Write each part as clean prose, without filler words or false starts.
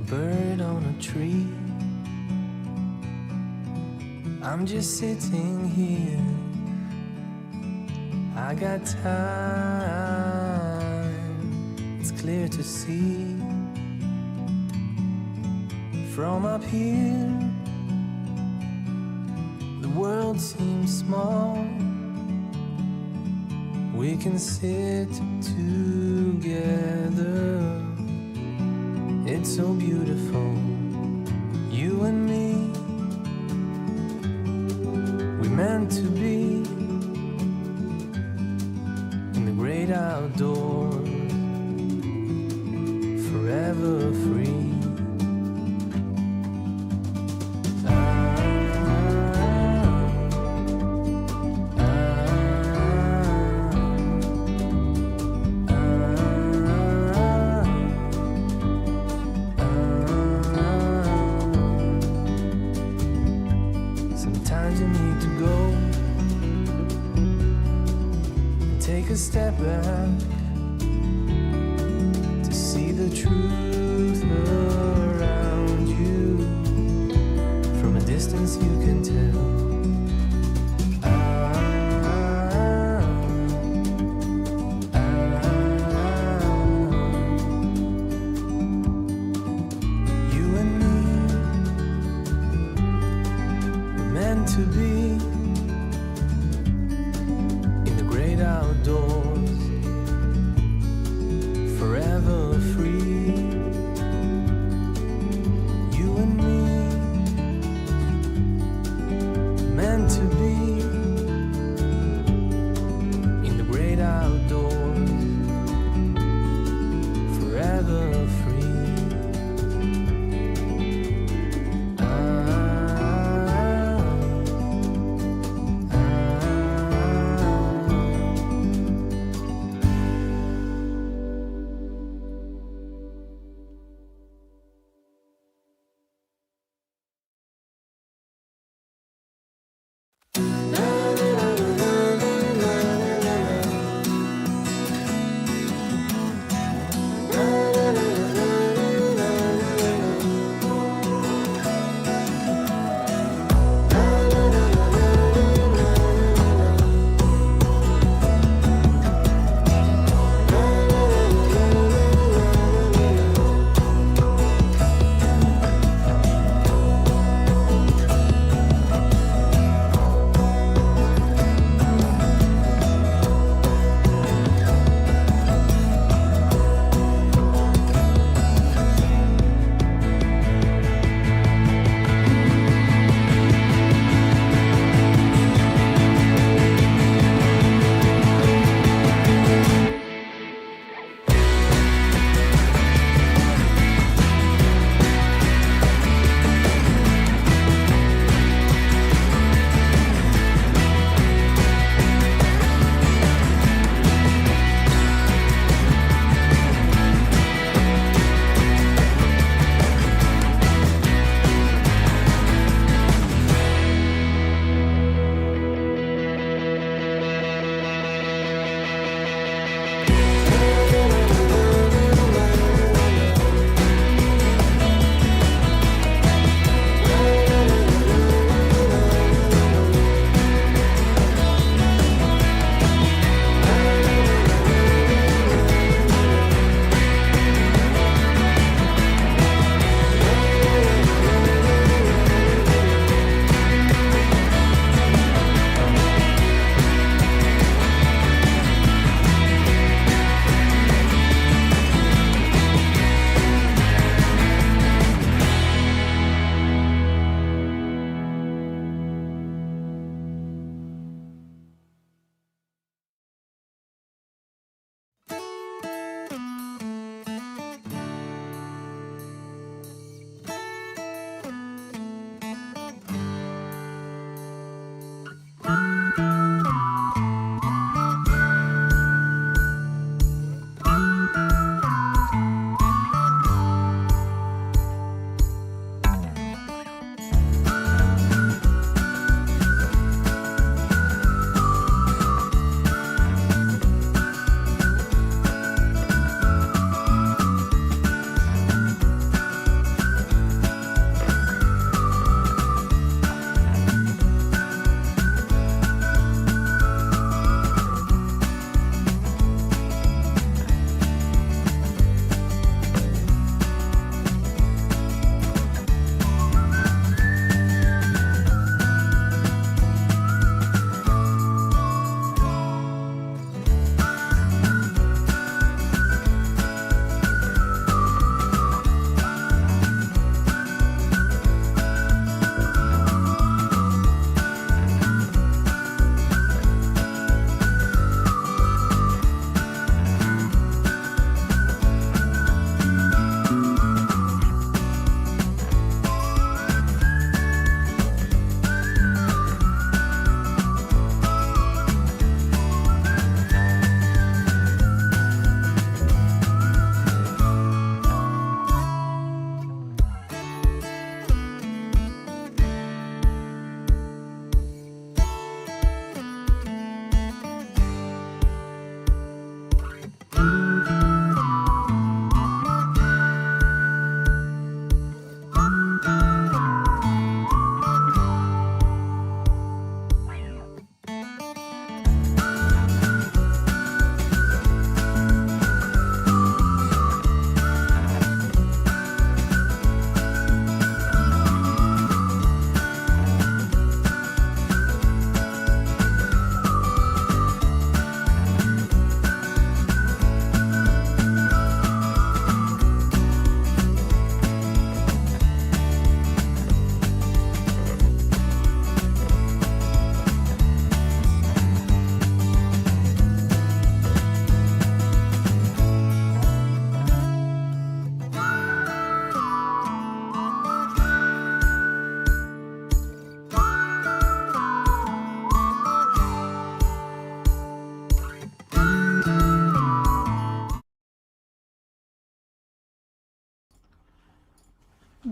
bird on a tree. I'm just sitting here. I got time, it's clear to see. From up here, the world seems small. We can sit together. It's so beautiful, you and me. We meant to be in the great outdoors, forever free. Sometimes you need to go and take a step back to see the truth around you. From a distance you can tell. You and me were meant to be in the great outdoors, forever free. You and me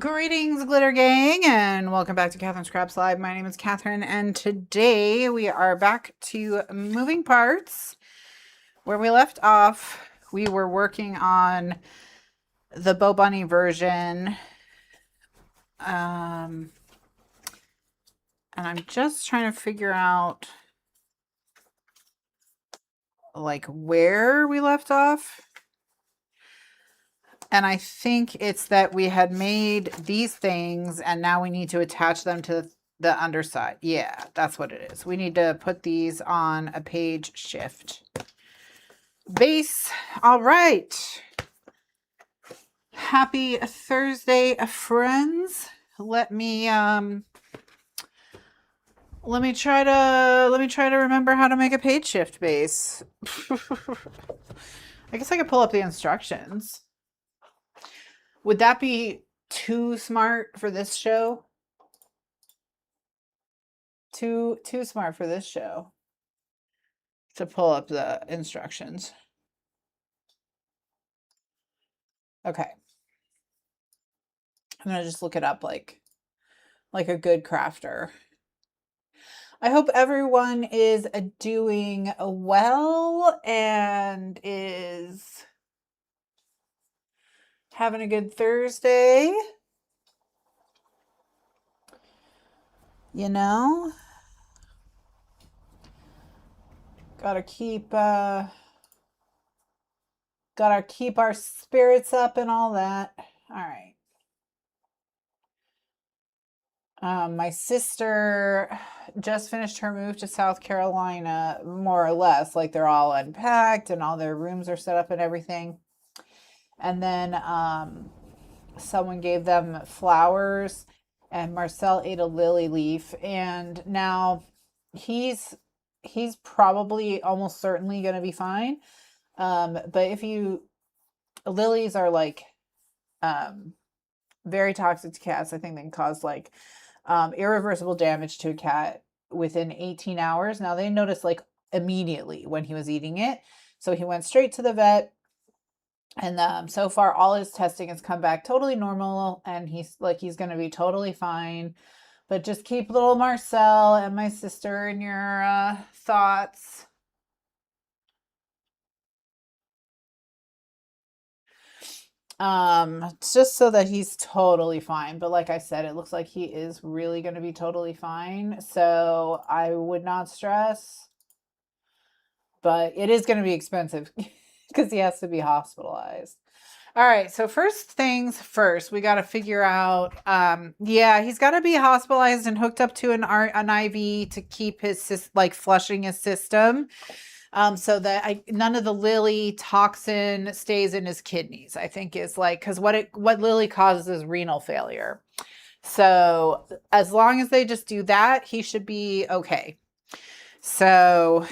Greetings, Glitter Gang, and welcome back to Kathryn Scraps Live. My name is Kathryn, and today we are back to moving parts. Where we left off, we were working on the Bo Bunny version. And I'm just trying to figure out like where we left off. And I think it's that we had made these things and now we need to attach them to the underside. Yeah, that's what it is. We need to put these on a page shift base. All right. Happy Thursday, friends. Let me try to remember how to make a page shift base. I guess I could pull up the instructions. Would that be too smart for this show? Too smart for this show to pull up the instructions. Okay. I'm gonna just look it up like a good crafter. I hope everyone is doing well and is having a good Thursday. You know, gotta keep our spirits up and all that. All right. My sister just finished her move to South Carolina, more or less. Like they're all unpacked and all their rooms are set up and everything. And then someone gave them flowers and Marcel ate a lily leaf. And now he's probably almost certainly going to be fine. But lilies are like very toxic to cats. I think they can cause like irreversible damage to a cat within 18 hours. Now they noticed like immediately when he was eating it. So he went straight to the vet. And so far, all his testing has come back totally normal, and he's going to be totally fine. But just keep little Marcel and my sister in your thoughts. Just so that he's totally fine. But like I said, it looks like he is really going to be totally fine. So I would not stress. But it is going to be expensive. Because he has to be hospitalized. All right, so first things first, we got to figure out, he's got to be hospitalized and hooked up to an IV to keep his, flushing his system, so that none of the lily toxin stays in his kidneys, I think is because what lily causes is renal failure. So as long as they just do that, he should be okay. So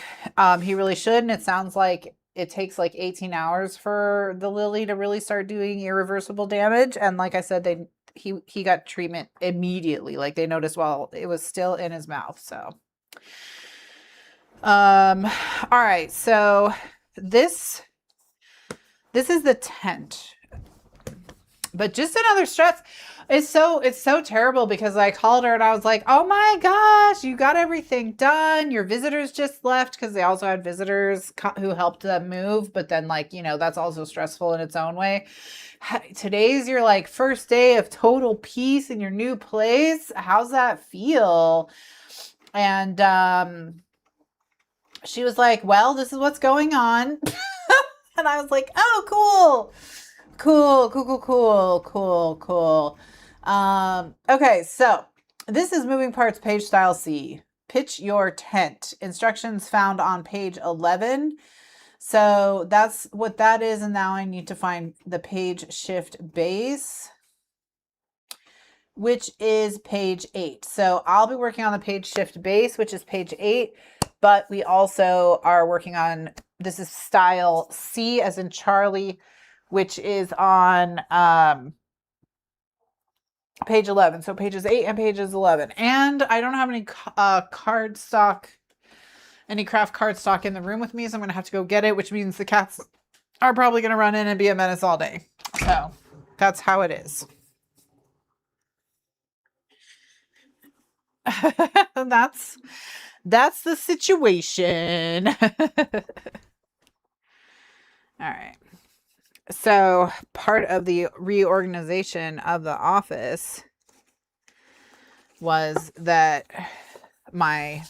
he really should, and it sounds like it takes like 18 hours for the lily to really start doing irreversible damage. And like I said, he got treatment immediately. Like they noticed while it was still in his mouth. So, all right. So this is the tent, but just another stress. It's so terrible because I called her and I was like, oh my gosh, you got everything done. Your visitors just left because they also had visitors who helped them move. But then that's also stressful in its own way. Today's your first day of total peace in your new place. How's that feel? And she was like, well, this is what's going on. And I was like, oh, cool. Okay, so this is Moving Parts Page Style C. Pitch your tent. Instructions found on page 11. So that's what that is. And now I need to find the page shift base, which is page 8. So I'll be working on the page shift base, which is page 8. But we also are working on, this is style C as in Charlie, which is on page 11. So pages 8 and pages 11. And I don't have any craft cardstock in the room with me, so I'm going to have to go get it, which means the cats are probably going to run in and be a menace all day. So that's how it is. That's the situation. All right. So part of the reorganization of the office was that my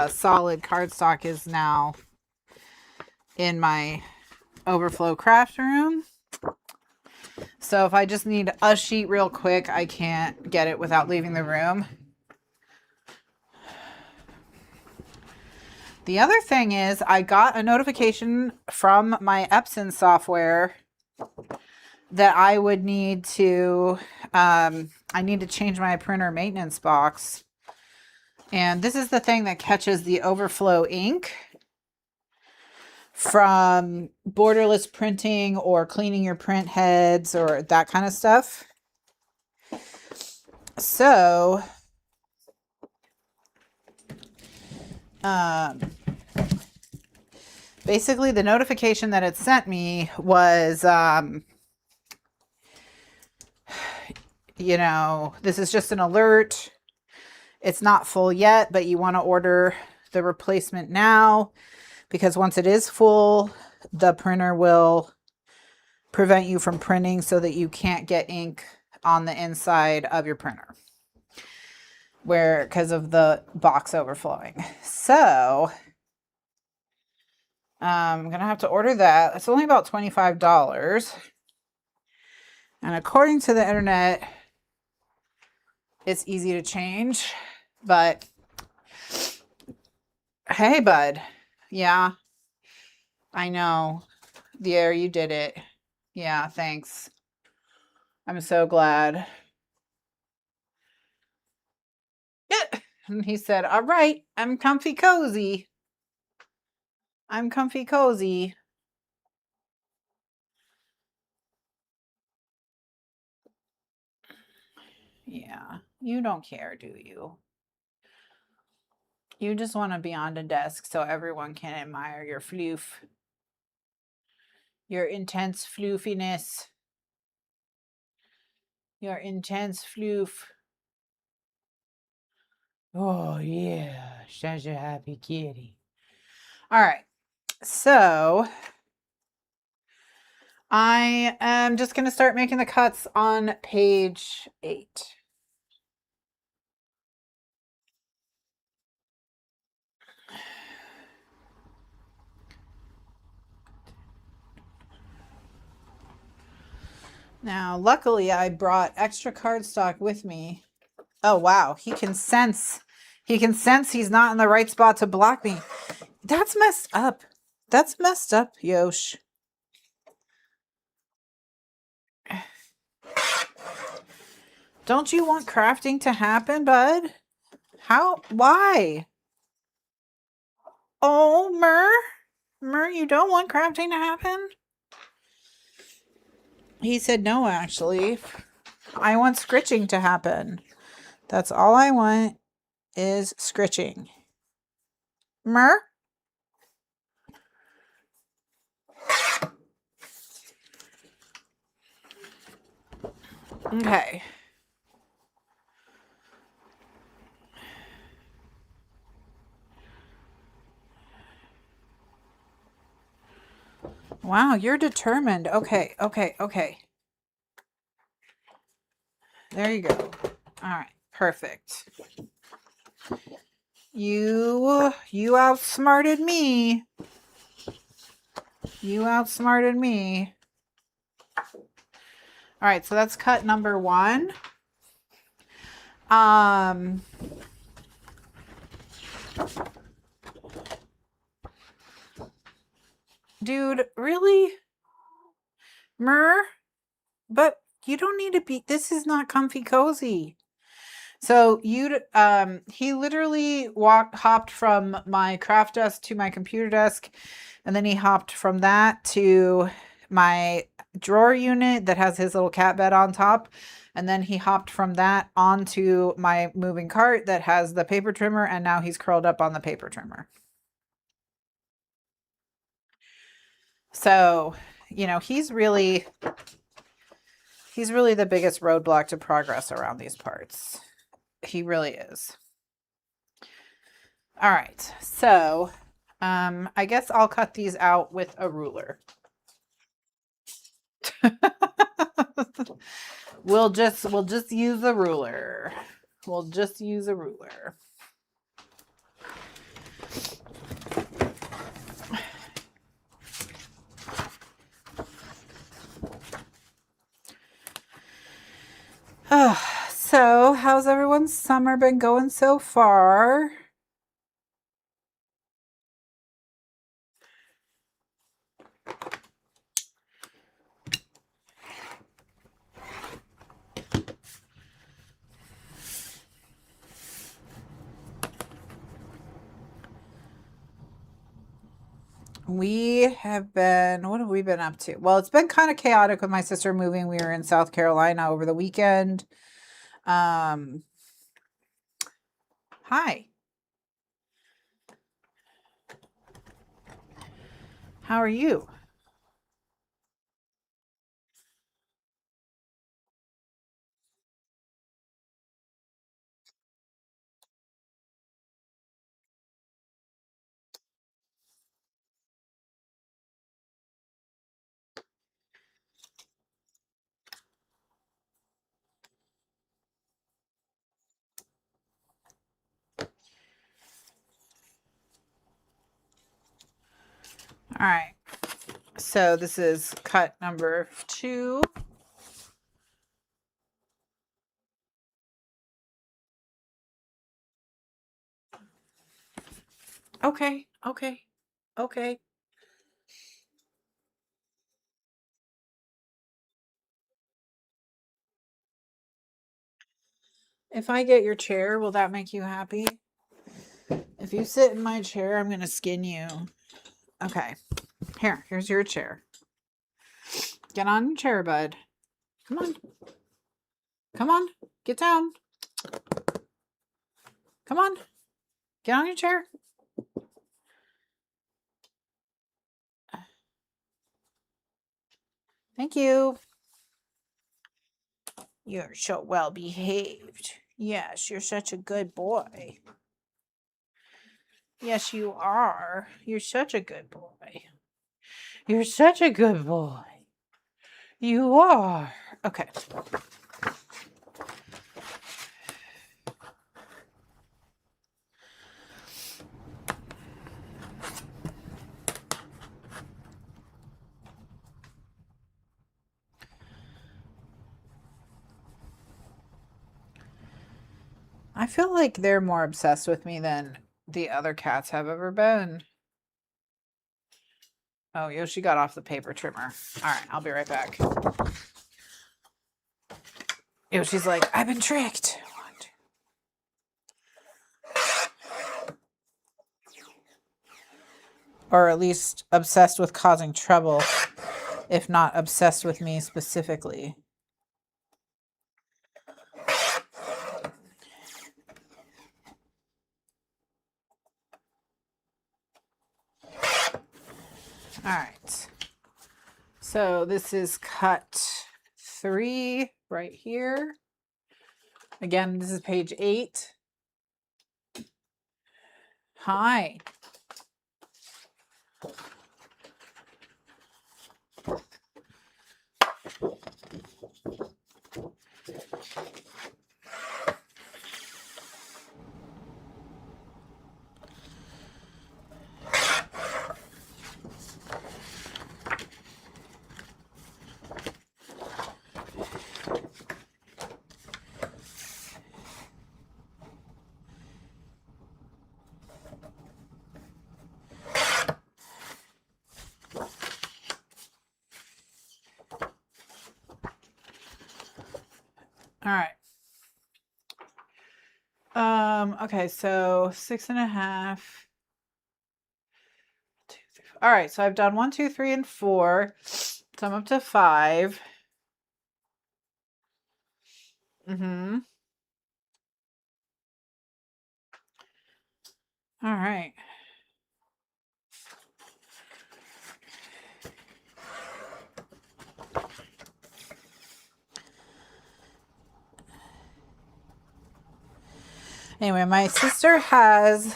solid cardstock is now in my overflow craft room. So if I just need a sheet real quick, I can't get it without leaving the room. The other thing is I got a notification from my Epson software that I would need to, I need to change my printer maintenance box. And this is the thing that catches the overflow ink from borderless printing or cleaning your print heads or that kind of stuff. So, basically the notification that it sent me was, you know, this is just an alert. It's not full yet, but you want to order the replacement now because once it is full, the printer will prevent you from printing so that you can't get ink on the inside of your printer because of the box overflowing. So I'm going to have to order that. It's only about $25. And according to the internet, it's easy to change, but hey, bud. Yeah, I know. Yeah, you did it. Yeah, thanks. I'm so glad. Yeah. And he said, all right, I'm comfy cozy. I'm comfy cozy. Yeah, you don't care, do you? You just want to be on the desk so everyone can admire your floof. Your intense floofiness. Your intense floof. Oh, yeah. Such a happy kitty. All right. So I am just going to start making the cuts on page 8. Now, luckily, I brought extra cardstock with me. Oh, wow. He can sense he's not in the right spot to block me. That's messed up. That's messed up, Yosh. Don't you want crafting to happen, bud? How? Why? Oh, Mur, you don't want crafting to happen? He said no, actually. I want scritching to happen. That's all I want is scritching. Mur? Okay. Wow, you're determined. Okay. There you go. All right, perfect. You outsmarted me. You outsmarted me. All right, so that's cut number 1. Dude, really? Mur? But you don't need to be, this is not comfy cozy. So he literally hopped from my craft desk to my computer desk, and then he hopped from that to my drawer unit that has his little cat bed on top. And then he hopped from that onto my moving cart that has the paper trimmer, and now he's curled up on the paper trimmer. So, you know, he's really the biggest roadblock to progress around these parts. He really is. All right. So, I guess I'll cut these out with a ruler. We'll just use a ruler. We'll just use a ruler. So, how's everyone's summer been going so far? We have been, what have we been up to? Well, it's been kind of chaotic with my sister moving. We were in South Carolina over the weekend. Hi. How are you? All right. So this is cut number 2. Okay. Okay. Okay. If I get your chair, will that make you happy? If you sit in my chair, I'm going to skin you. Okay. Here's your chair. Get on your chair, bud. Come on. Come on. Get down. Come on. Get on your chair. Thank you. You're so well behaved. Yes, you're such a good boy. Yes, you are. You're such a good boy. You're such a good boy. You are. Okay. I feel like they're more obsessed with me than the other cats have ever been. Oh, Yoshi got off the paper trimmer. All right, I'll be right back. Yoshi's like, I've been tricked. Or at least obsessed with causing trouble, if not obsessed with me specifically. All right. So this is cut 3 right here. Again, this is page 8. Hi. All right. Okay, so 6.5. All right, so I've done 1, 2, 3, and 4. So I'm up to 5. Mm-hmm. All right. Anyway, my sister has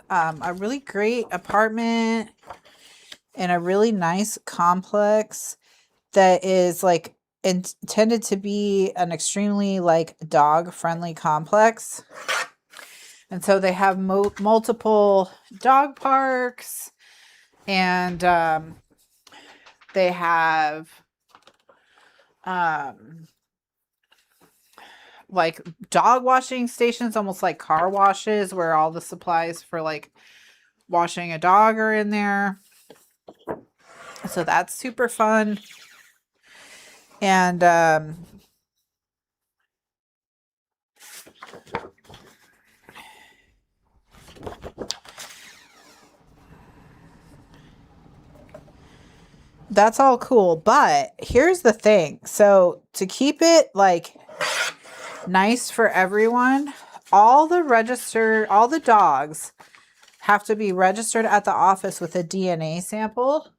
a really great apartment in a really nice complex that is like intended to be an extremely like dog friendly complex. And so they have multiple dog parks, and they have like dog washing stations, almost like car washes, where all the supplies for like washing a dog are in there. So that's super fun. And that's all cool. But here's the thing. So to keep it like nice for everyone, all the dogs have to be registered at the office with a DNA sample.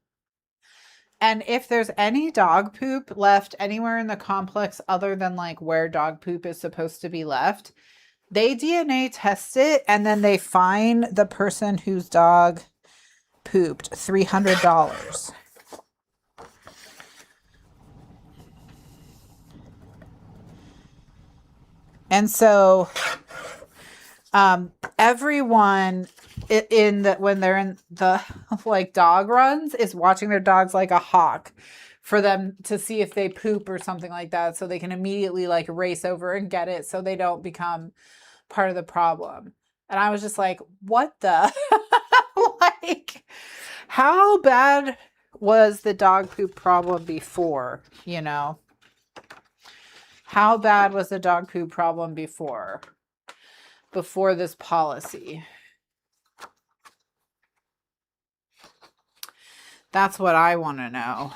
And if there's any dog poop left anywhere in the complex other than like where dog poop is supposed to be left, they DNA test it, and then they fine the person whose dog pooped $300. And so everyone when they're in the like dog runs is watching their dogs like a hawk for them to see if they poop or something like that, so they can immediately like race over and get it so they don't become part of the problem. And I was just like, what the like, how bad was the dog poop problem before, you know? How bad was the dog poop problem before this policy? That's what I want to know.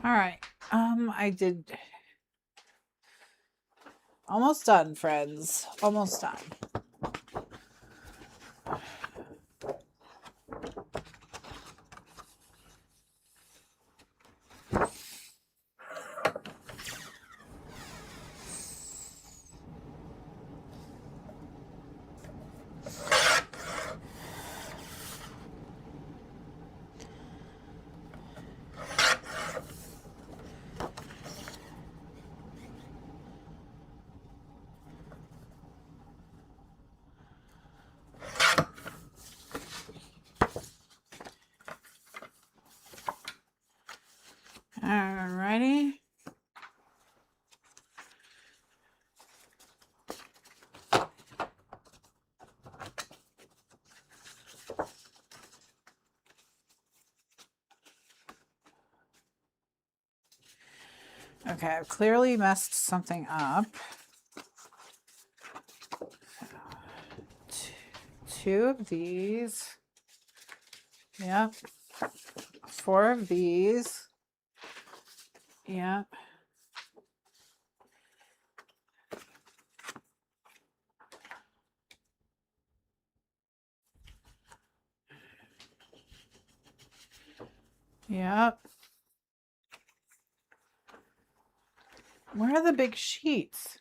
All right. I did almost done, friends. Almost done. Alrighty. Okay, I've clearly messed something up. Two of these. Yep. 4 of these. Yep. Yep. Where are the big sheets?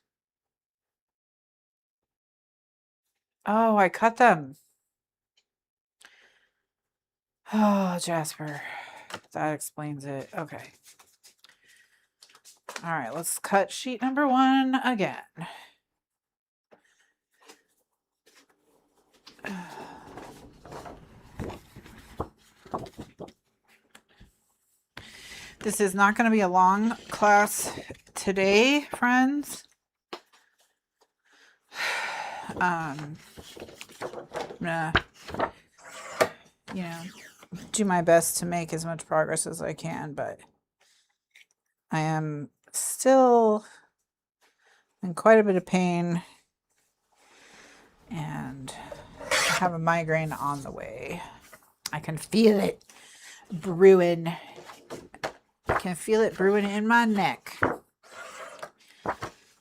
Oh, I cut them. Oh, Jasper. That explains it. Okay. All right, let's cut sheet number 1 again. This is not going to be a long class today, friends. I'm gonna, do my best to make as much progress as I can, but I am still in quite a bit of pain, and I have a migraine on the way. I can feel it brewing. I can feel it brewing in my neck.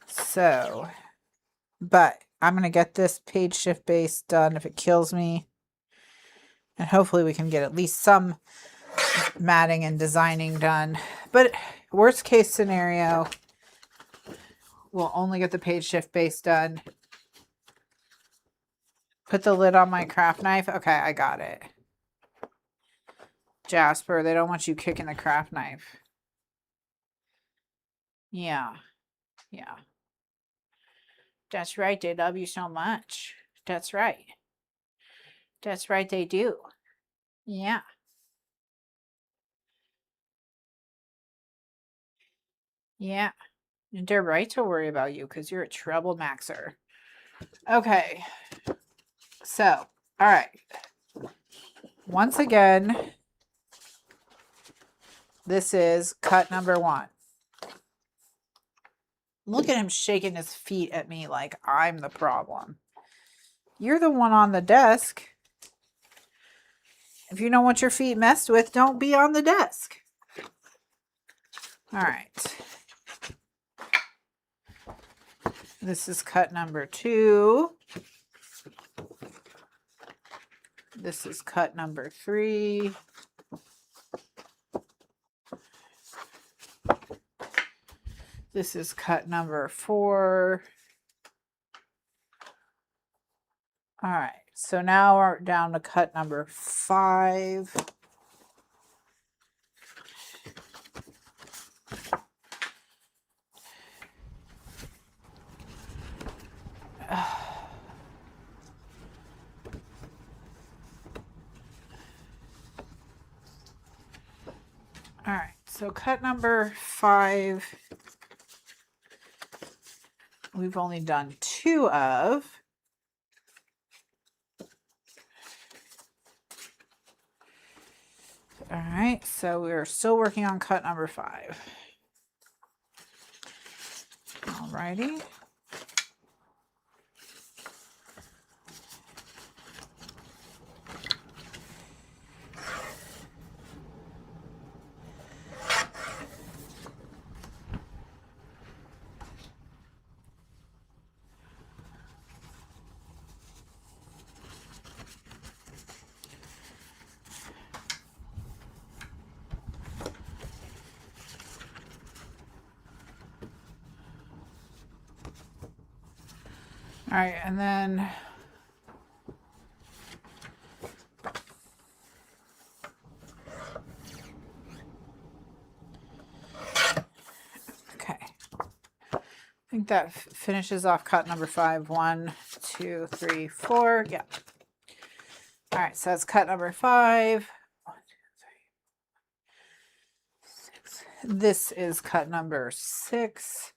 So, but I'm going to get this page shift base done if it kills me. And hopefully we can get at least some matting and designing done. But worst case scenario, we'll only get the page shift base done. Put the lid on my craft knife. Okay, I got it. Jasper, they don't want you kicking the craft knife. Yeah. Yeah. That's right. They love you so much. That's right. That's right. They do. Yeah. Yeah. And they're right to worry about you because you're a trouble maxer. Okay. So, all right. Once again, this is cut number 1. Look at him shaking his feet at me like I'm the problem. You're the one on the desk. If you don't want your feet messed with, don't be on the desk. All right. This is cut number 2. This is cut number 3. This is cut number 4. All right, so now we're down to cut number 5. All right, so cut number 5, we've only done 2 of. All right, so we're still working on cut number 5. All righty. All right, and then okay. I think that finishes off cut number 5. 1, 2, 3, 4. Yeah. All right, so that's cut number 5. 1, 2, 3, 6. This is cut number 6.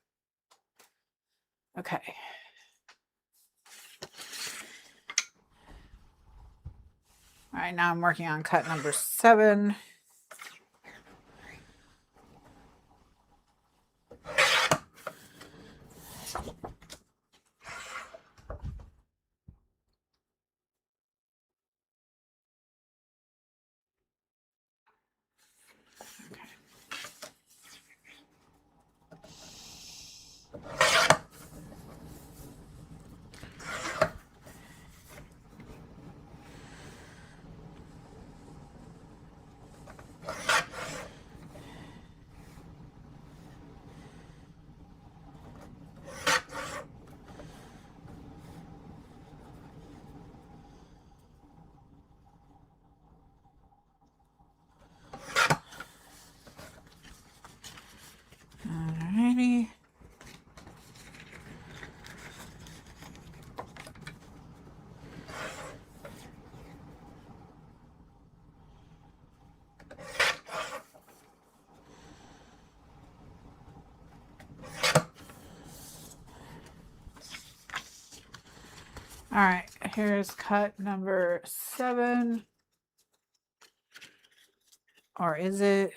Okay. All right, now I'm working on cut number 7. Alrighty. All right, here's cut number 7. Or is it?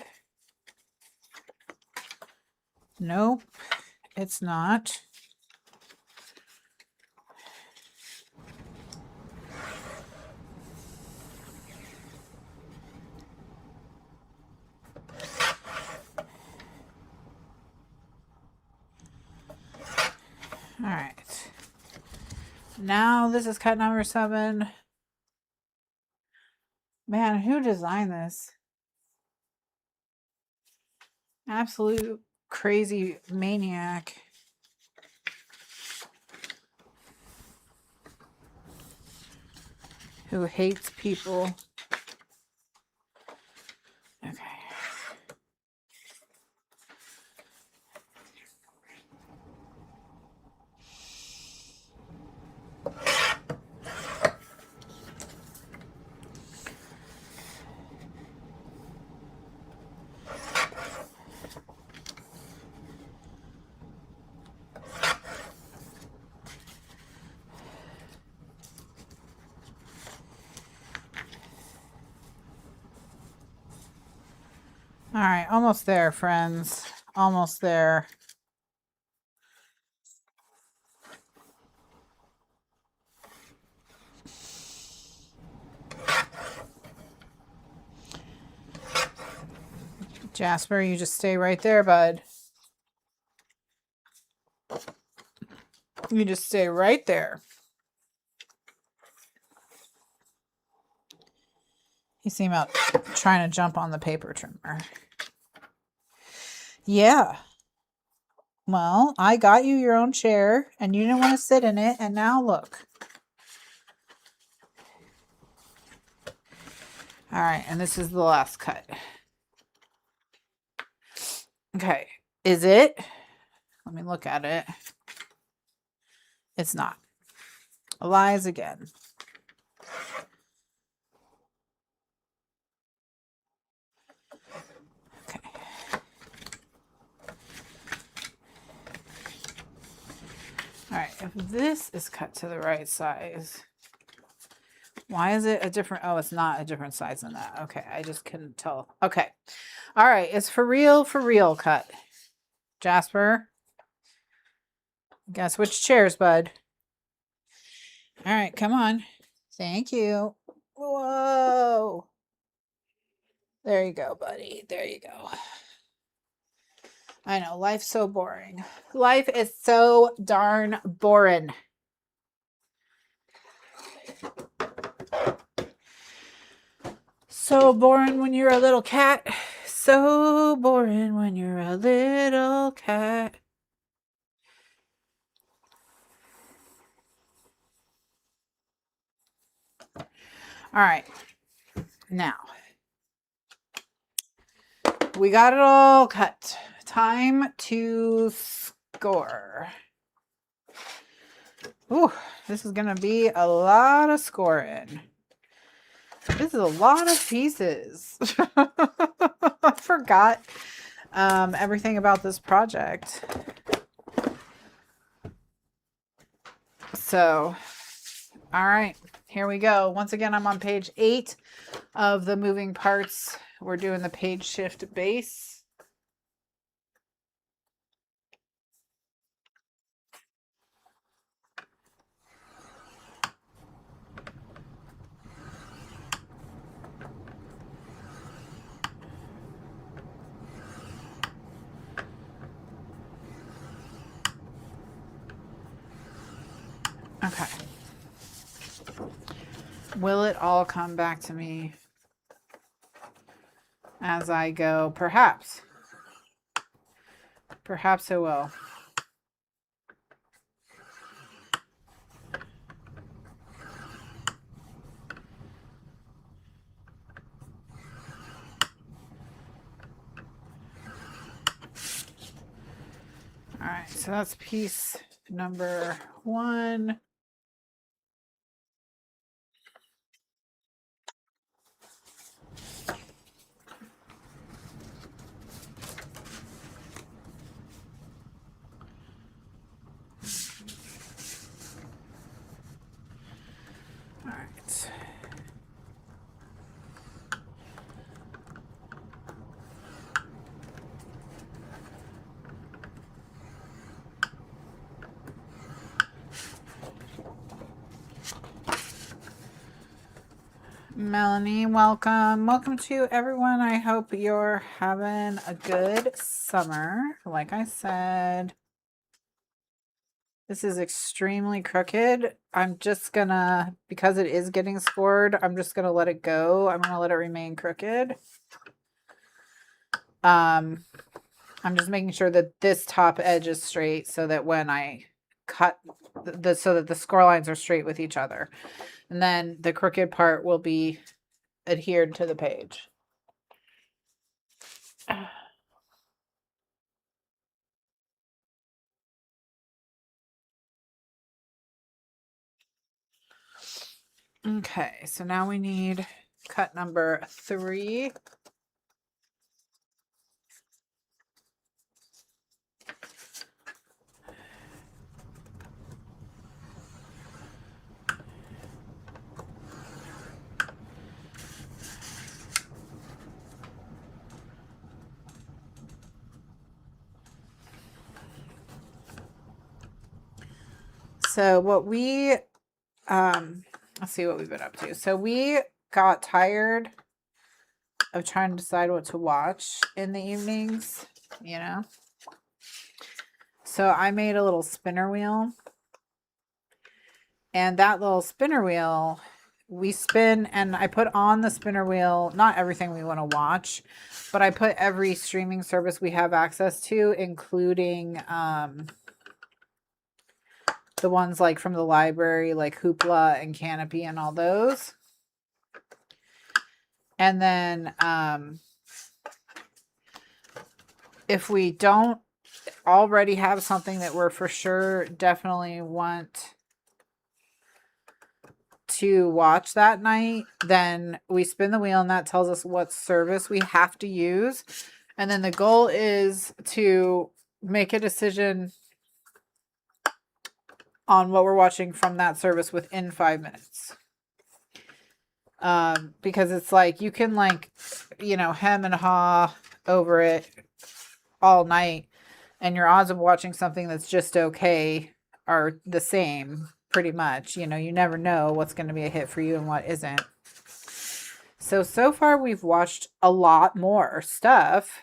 Nope, it's not. Now this is cut number 7. Man, who designed this? Absolute crazy maniac. Who hates people. Okay. All right, almost there, friends. Almost there. Jasper, you just stay right there, bud. You just stay right there. You seem out trying to jump on the paper trimmer. Yeah. Well, I got you your own chair, and you didn't want to sit in it, and now look. All right, and this is the last cut. Okay, is it? Let me look at it. It's not. Lies again. Okay. All right, if this is cut to the right size, why is it a different? Oh, it's not a different size than that. Okay, I just couldn't tell. Okay. All right, it's for real cut. Jasper, guess which chairs, bud? All right, come on. Thank you. Whoa. There you go, buddy. There you go. I know, life's so boring. Life is so darn boring. So boring when you're a little cat. So boring when you're a little cat. All right. Now, we got it all cut. Time to score. Ooh, this is going to be a lot of scoring. This is a lot of pieces. I forgot everything about this project. So, all right, here we go. Once again, I'm on page 8 of the moving parts. We're doing the page shift base. Okay. Will it all come back to me as I go? Perhaps. Perhaps it will. All right, so that's piece number 1. All right. Melanie, welcome. Welcome to everyone. I hope you're having a good summer. Like I said, This is extremely crooked. I'm just gonna, because it is getting scored, I'm just gonna let it go. I'm gonna let it remain crooked. I'm just making sure that this top edge is straight so that when I cut so that the score lines are straight with each other. And then the crooked part will be adhered to the page. Okay, so now we need cut number 3. So what we, let's see what we've been up to. So we got tired of trying to decide what to watch in the evenings, you know? So I made a little spinner wheel. And that little spinner wheel, we spin, and I put on the spinner wheel, not everything we want to watch, but I put every streaming service we have access to, including the ones like from the library, like Hoopla and Canopy and all those. And then if we don't already have something that we're for sure definitely want to watch that night, then we spin the wheel and that tells us what service we have to use. And then the goal is to make a decision on what we're watching from that service within 5 minutes. Because it's like you can, like, you know, hem and haw over it all night, and your odds of watching something that's just okay are the same pretty much. You know, you never know what's going to be a hit for you and what isn't. So far we've watched a lot more stuff.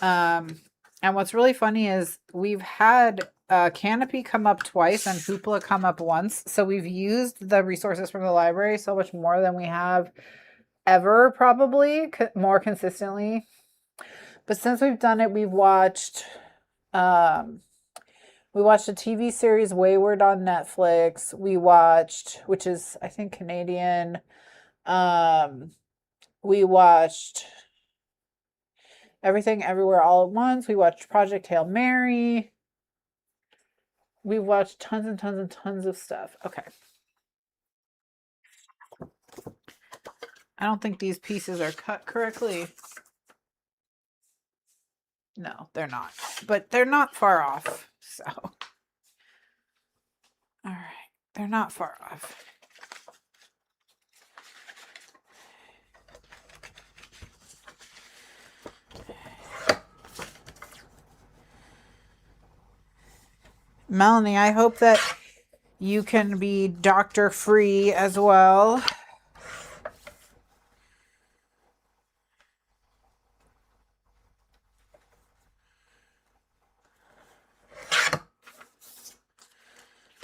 And what's really funny is we've had Canopy come up twice and Hoopla come up once. So we've used the resources from the library so much more than we have ever, probably more consistently. But since we've done it, we've watched a TV series, Wayward, on Netflix. We watched, which is, I think, Canadian. We watched Everything Everywhere All at Once. We watched Project Hail Mary. We've watched tons and tons and tons of stuff. Okay. I don't think these pieces are cut correctly. No, they're not. But they're not far off. So, all right. They're not far off. Melanie, I hope that you can be doctor free as well.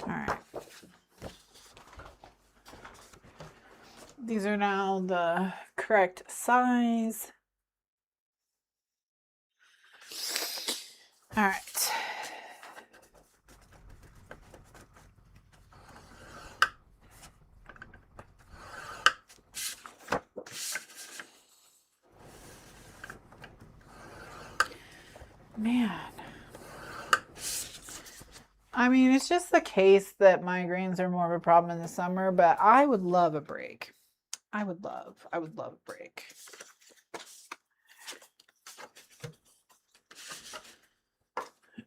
All right. These are now the correct size. All right. Man. I mean, it's just the case that migraines are more of a problem in the summer, but I would love a break. I would love a break.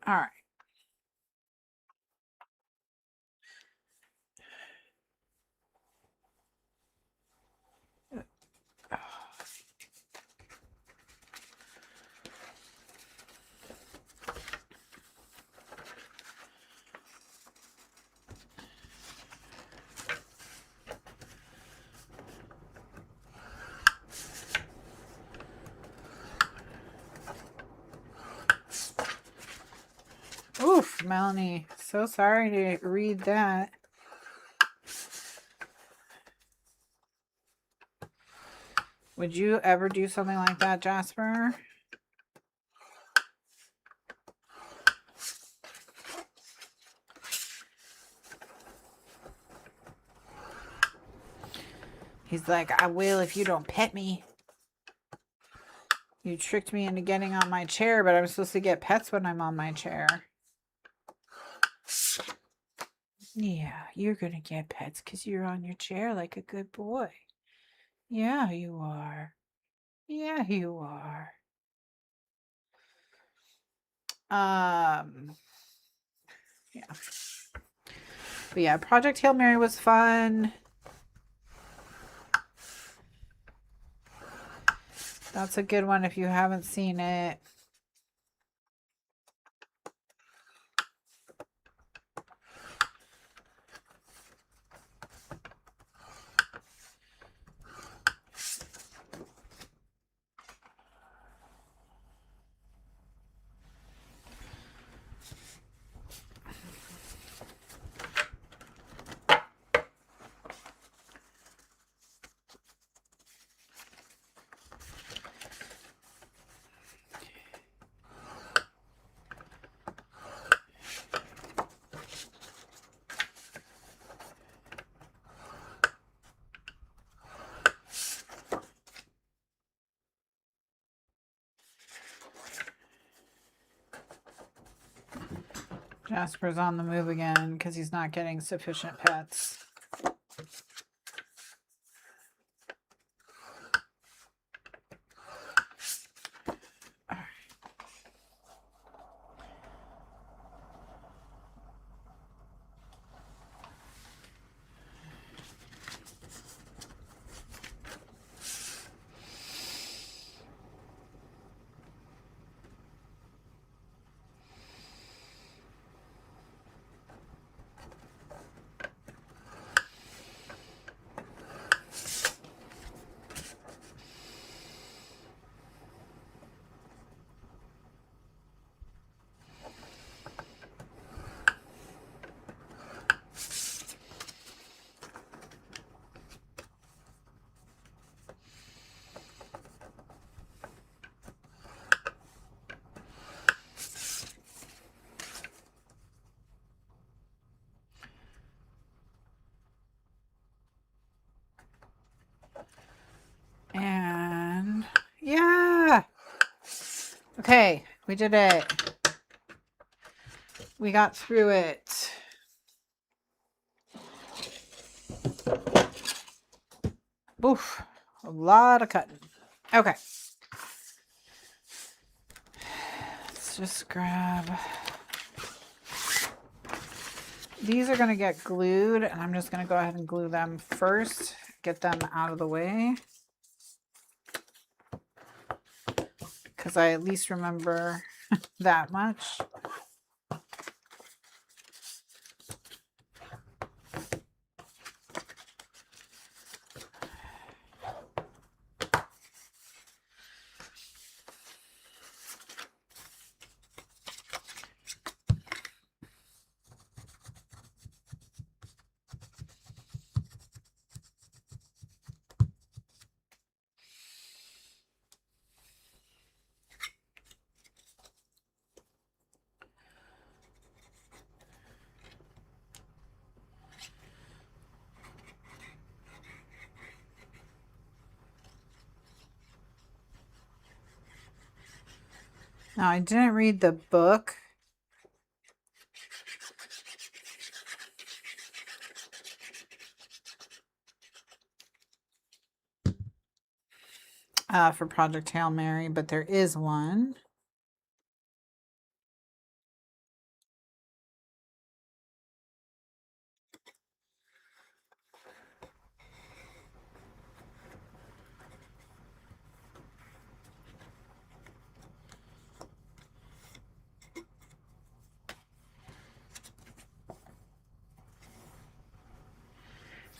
All right. Melanie, so sorry to read that. Would you ever do something like that, Jasper? He's like, I will if you don't pet me. You tricked me into getting on my chair, but I'm supposed to get pets when I'm on my chair. Yeah, you're going to get pets because you're on your chair like a good boy. Yeah, you are. Yeah, you are. Yeah. But yeah, Project Hail Mary was fun. That's a good one if you haven't seen it. Jasper's on the move again because he's not getting sufficient pets. And yeah. Okay, we did it. We got through it. Oof, a lot of cutting. Okay. Let's just grab. These are going to get glued, and I'm just going to go ahead and glue them first. Get them out of the way. Because I at least remember that much. Now, I didn't read the book. For Project Hail Mary, but there is one.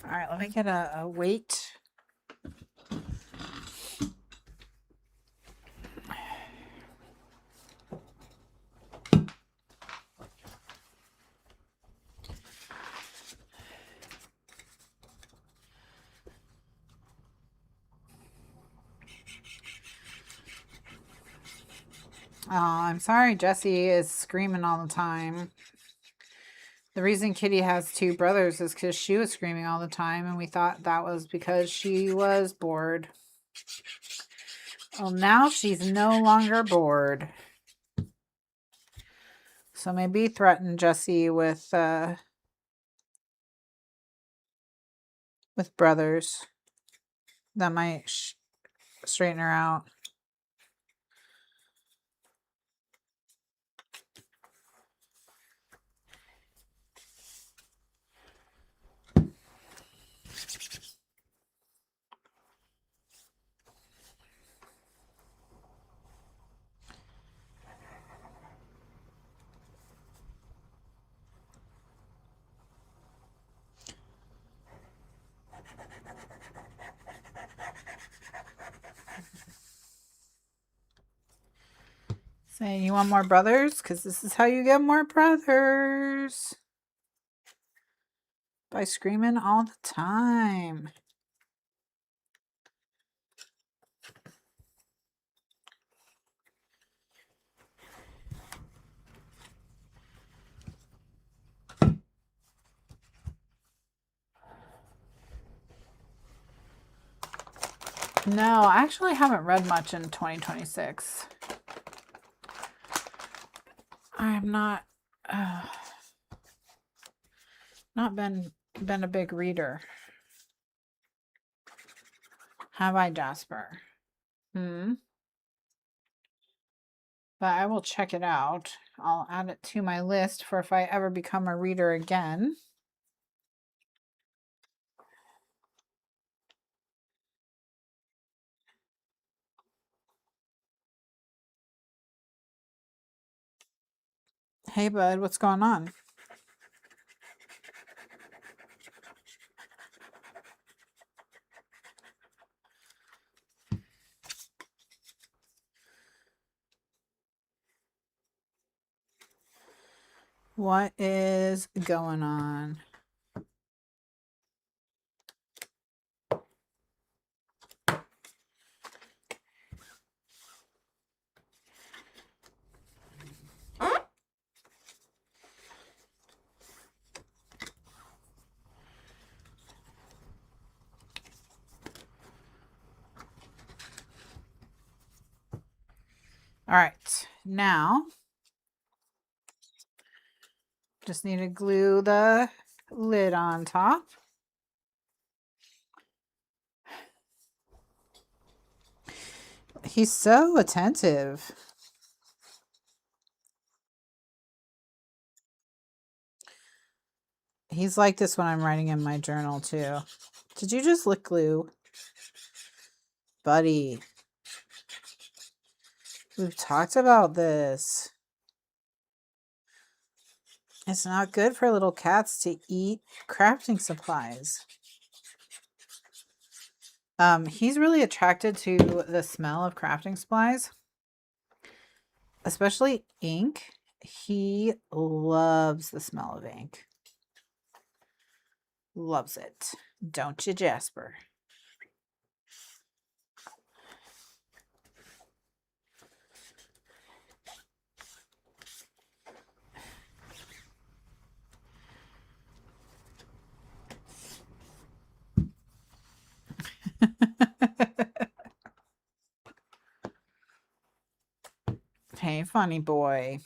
All right, let me get a weight. Oh, I'm sorry Jessie is screaming all the time. The reason Kitty has two brothers is because she was screaming all the time, and we thought that was because she was bored. Well, now she's no longer bored. So maybe threaten Jessie with brothers. That might straighten her out. Say, you want more brothers? Because this is how you get more brothers. By screaming all the time. No, I actually haven't read much in 2026. I have not been a big reader. Have I, Jasper? But I will check it out. I'll add it to my list for if I ever become a reader again. Hey, bud, what's going on? What is going on? All right, now just need to glue the lid on top. He's so attentive. He's like this when I'm writing in my journal too. Did you just lick glue? Buddy. We've talked about this. It's not good for little cats to eat crafting supplies. He's really attracted to the smell of crafting supplies, especially ink. He loves the smell of ink. Loves it. Don't you, Jasper? Hey, funny boy.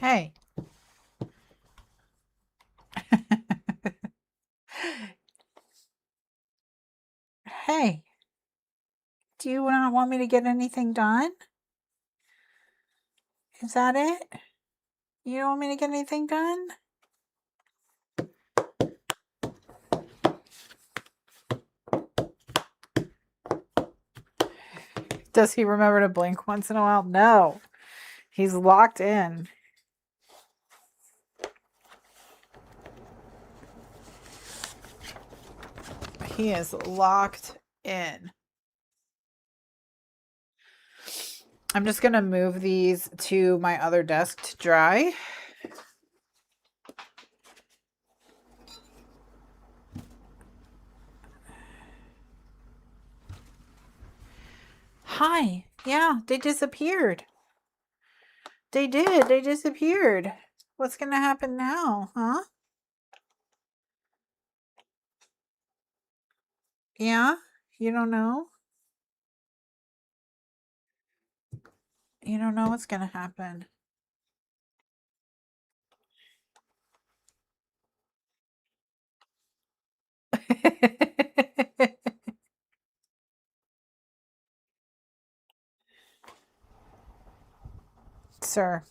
Hey. Hey. Do you not want me to get anything done? Is that it? You don't want me to get anything done? Does he remember to blink once in a while? No. He's locked in. He is locked in. I'm just going to move these to my other desk to dry. Hi. Yeah, they disappeared. They did. They disappeared. What's going to happen now, huh? Yeah? You don't know? You don't know what's going to happen. Sir.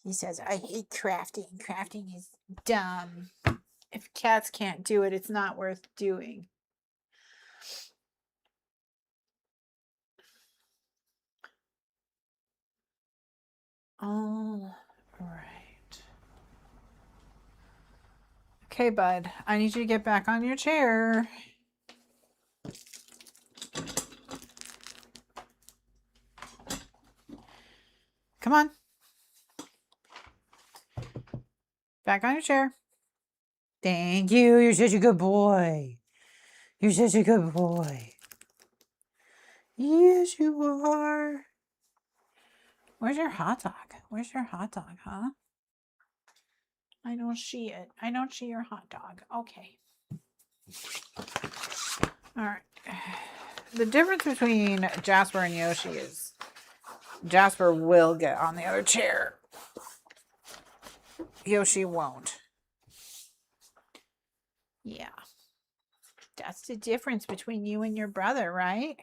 He says, I hate crafting. Crafting is dumb. If cats can't do it, it's not worth doing. All right. Okay, bud. I need you to get back on your chair. Come on. Back on your chair. Thank you. You're such a good boy. You're such a good boy. Yes, you are. Where's your hot dog? Where's your hot dog, huh? I don't see it. I don't see your hot dog. Okay. All right. The difference between Jasper and Yoshi is Jasper will get on the other chair. Yoshi won't. Yeah. That's the difference between you and your brother, right?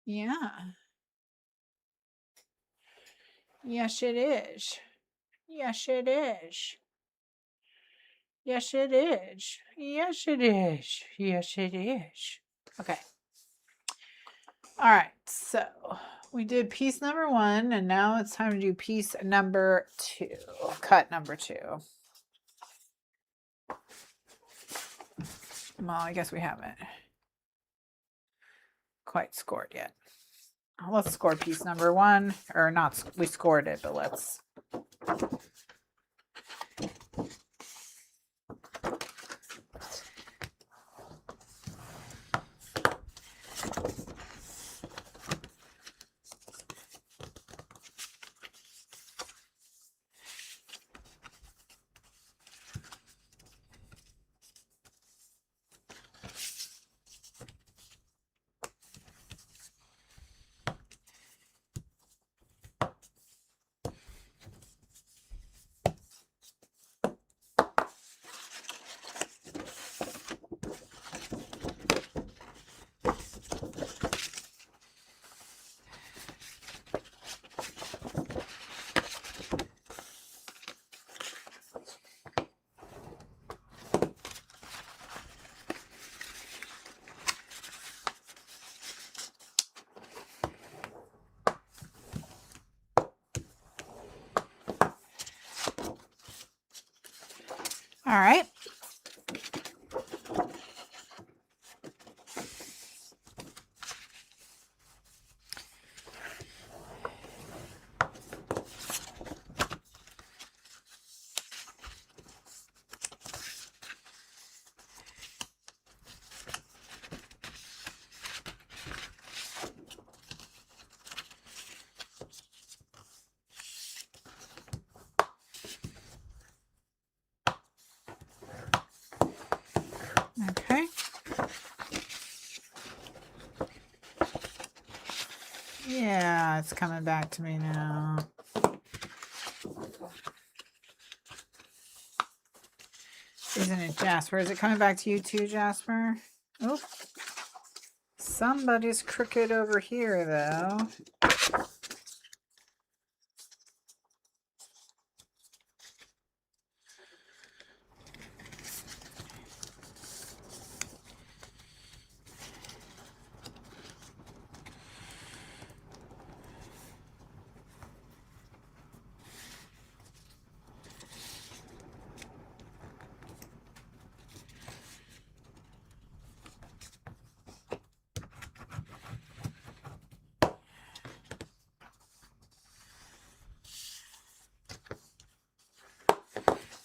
Yeah. Yes, it is. Yes, it is. Yes, it is. Yes, it is. Yes, it is. Okay. All right. So we did piece number 1, and now it's time to do piece number 2. Cut number 2. Well, I guess we haven't quite scored yet. Let's score piece number 1, or not. We scored it, but let's. Yeah, it's coming back to me now. Isn't it, Jasper? Is it coming back to you too, Jasper? Oh, somebody's crooked over here, though.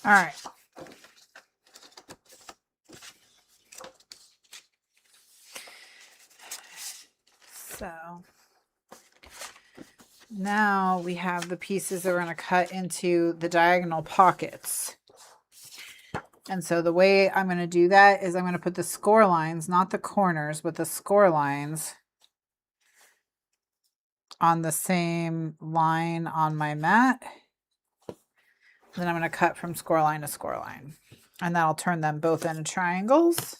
All right. So now we have the pieces that we're going to cut into the diagonal pockets. And so the way I'm going to do that is I'm going to put the score lines, not the corners, but the score lines on the same line on my mat. Then I'm going to cut from score line to score line. And that'll turn them both into triangles.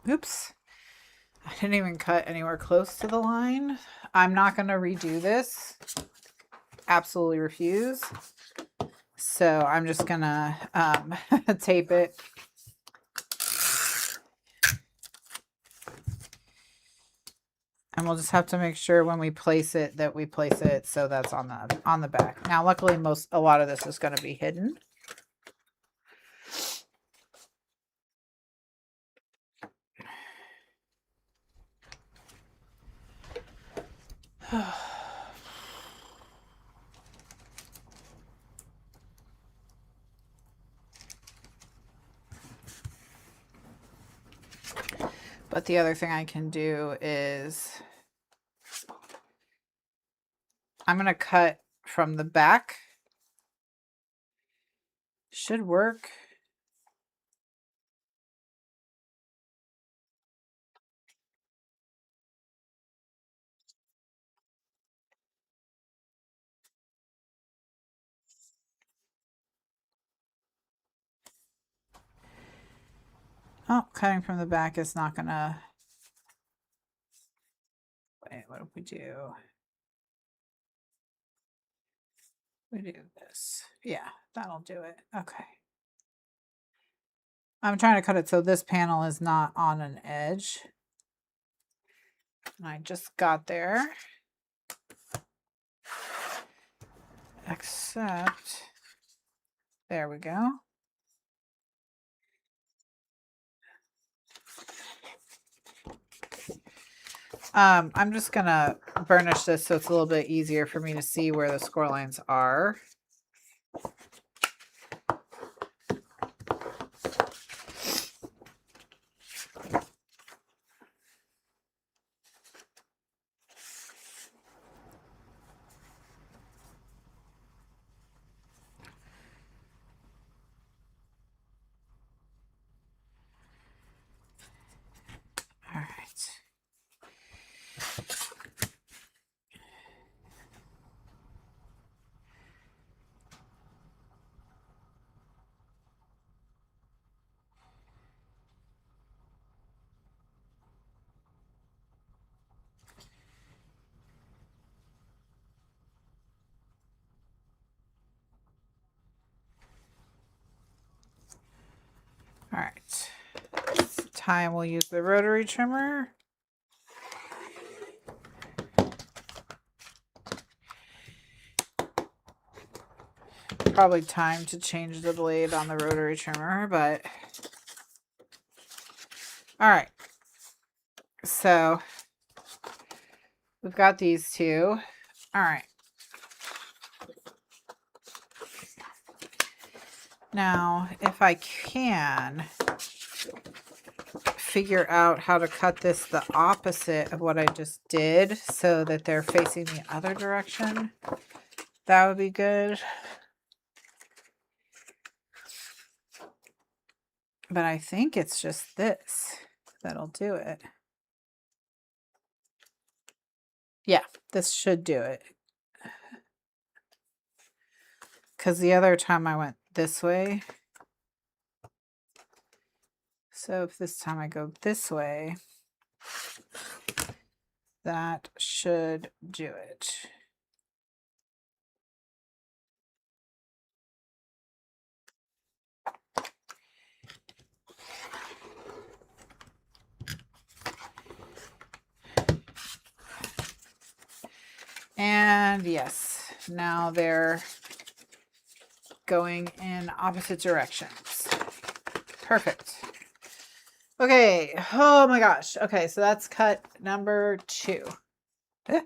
Oops. I didn't even cut anywhere close to the line. I'm not going to redo this. Absolutely refuse. So I'm just going to tape it. And we'll just have to make sure when we place it that we place it so that's on the back. Now, luckily, a lot of this is going to be hidden. But the other thing I can do is I'm going to cut from the back. Should work. Oh, cutting from the back is not going to... Wait, what do we do? We do this. Yeah, that'll do it. Okay. I'm trying to cut it so this panel is not on an edge. And I just got there. Except, there we go. I'm just gonna burnish this so it's a little bit easier for me to see where the score lines are. All right. All right. This time we'll use the rotary trimmer. Probably time to change the blade on the rotary trimmer, but all right. So we've got these two. All right. Now, if I can figure out how to cut this the opposite of what I just did so that they're facing the other direction, that would be good. But I think it's just this that'll do it. Yeah, this should do it. Because the other time I went this way. So if this time I go this way, that should do it. And yes, now they're going in opposite directions. Perfect. Okay. Oh my gosh. Okay, so that's cut number 2. Cut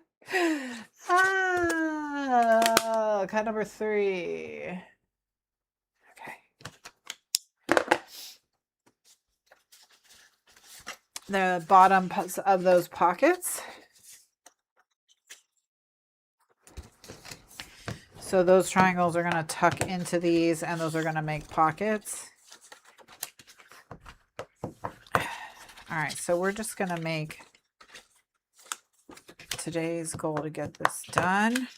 number 3. Okay. The bottom of those pockets. So those triangles are going to tuck into these, and those are going to make pockets. All right, so we're just going to make today's goal to get this done.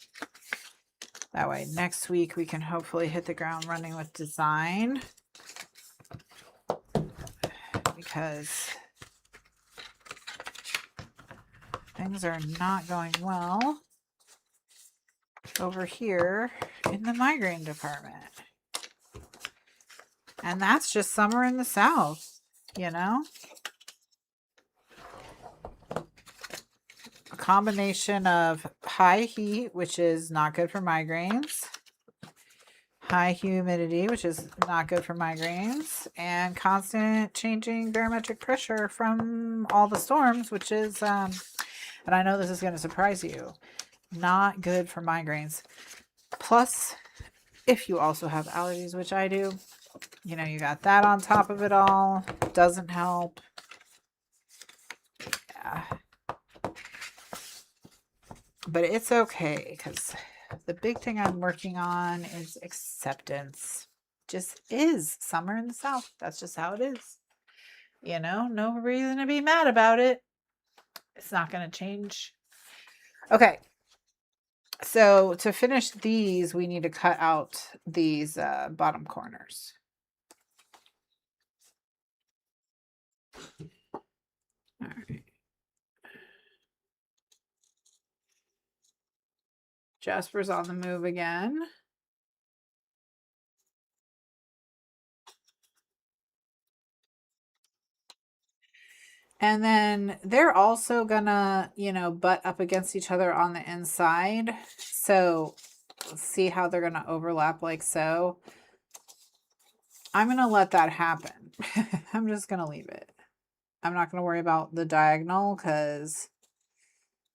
That way next week we can hopefully hit the ground running with design. Because things are not going well over here in the migraine department. And that's just summer in the South, you know? A combination of high heat, which is not good for migraines, high humidity, which is not good for migraines, and constant changing barometric pressure from all the storms, which is, and I know this is going to surprise you, not good for migraines. Plus, if you also have allergies, which I do, you know, you got that on top of it all. Doesn't help. Yeah. But it's okay, because the big thing I'm working on is acceptance. Just is summer in the South. That's just how it is. You know, no reason to be mad about it. It's not going to change. Okay. So to finish these, we need to cut out these bottom corners. All right. Jasper's on the move again. And then they're also gonna, you know, butt up against each other on the inside. So let's see how they're gonna overlap like so. I'm gonna let that happen. I'm just gonna leave it. I'm not gonna worry about the diagonal, because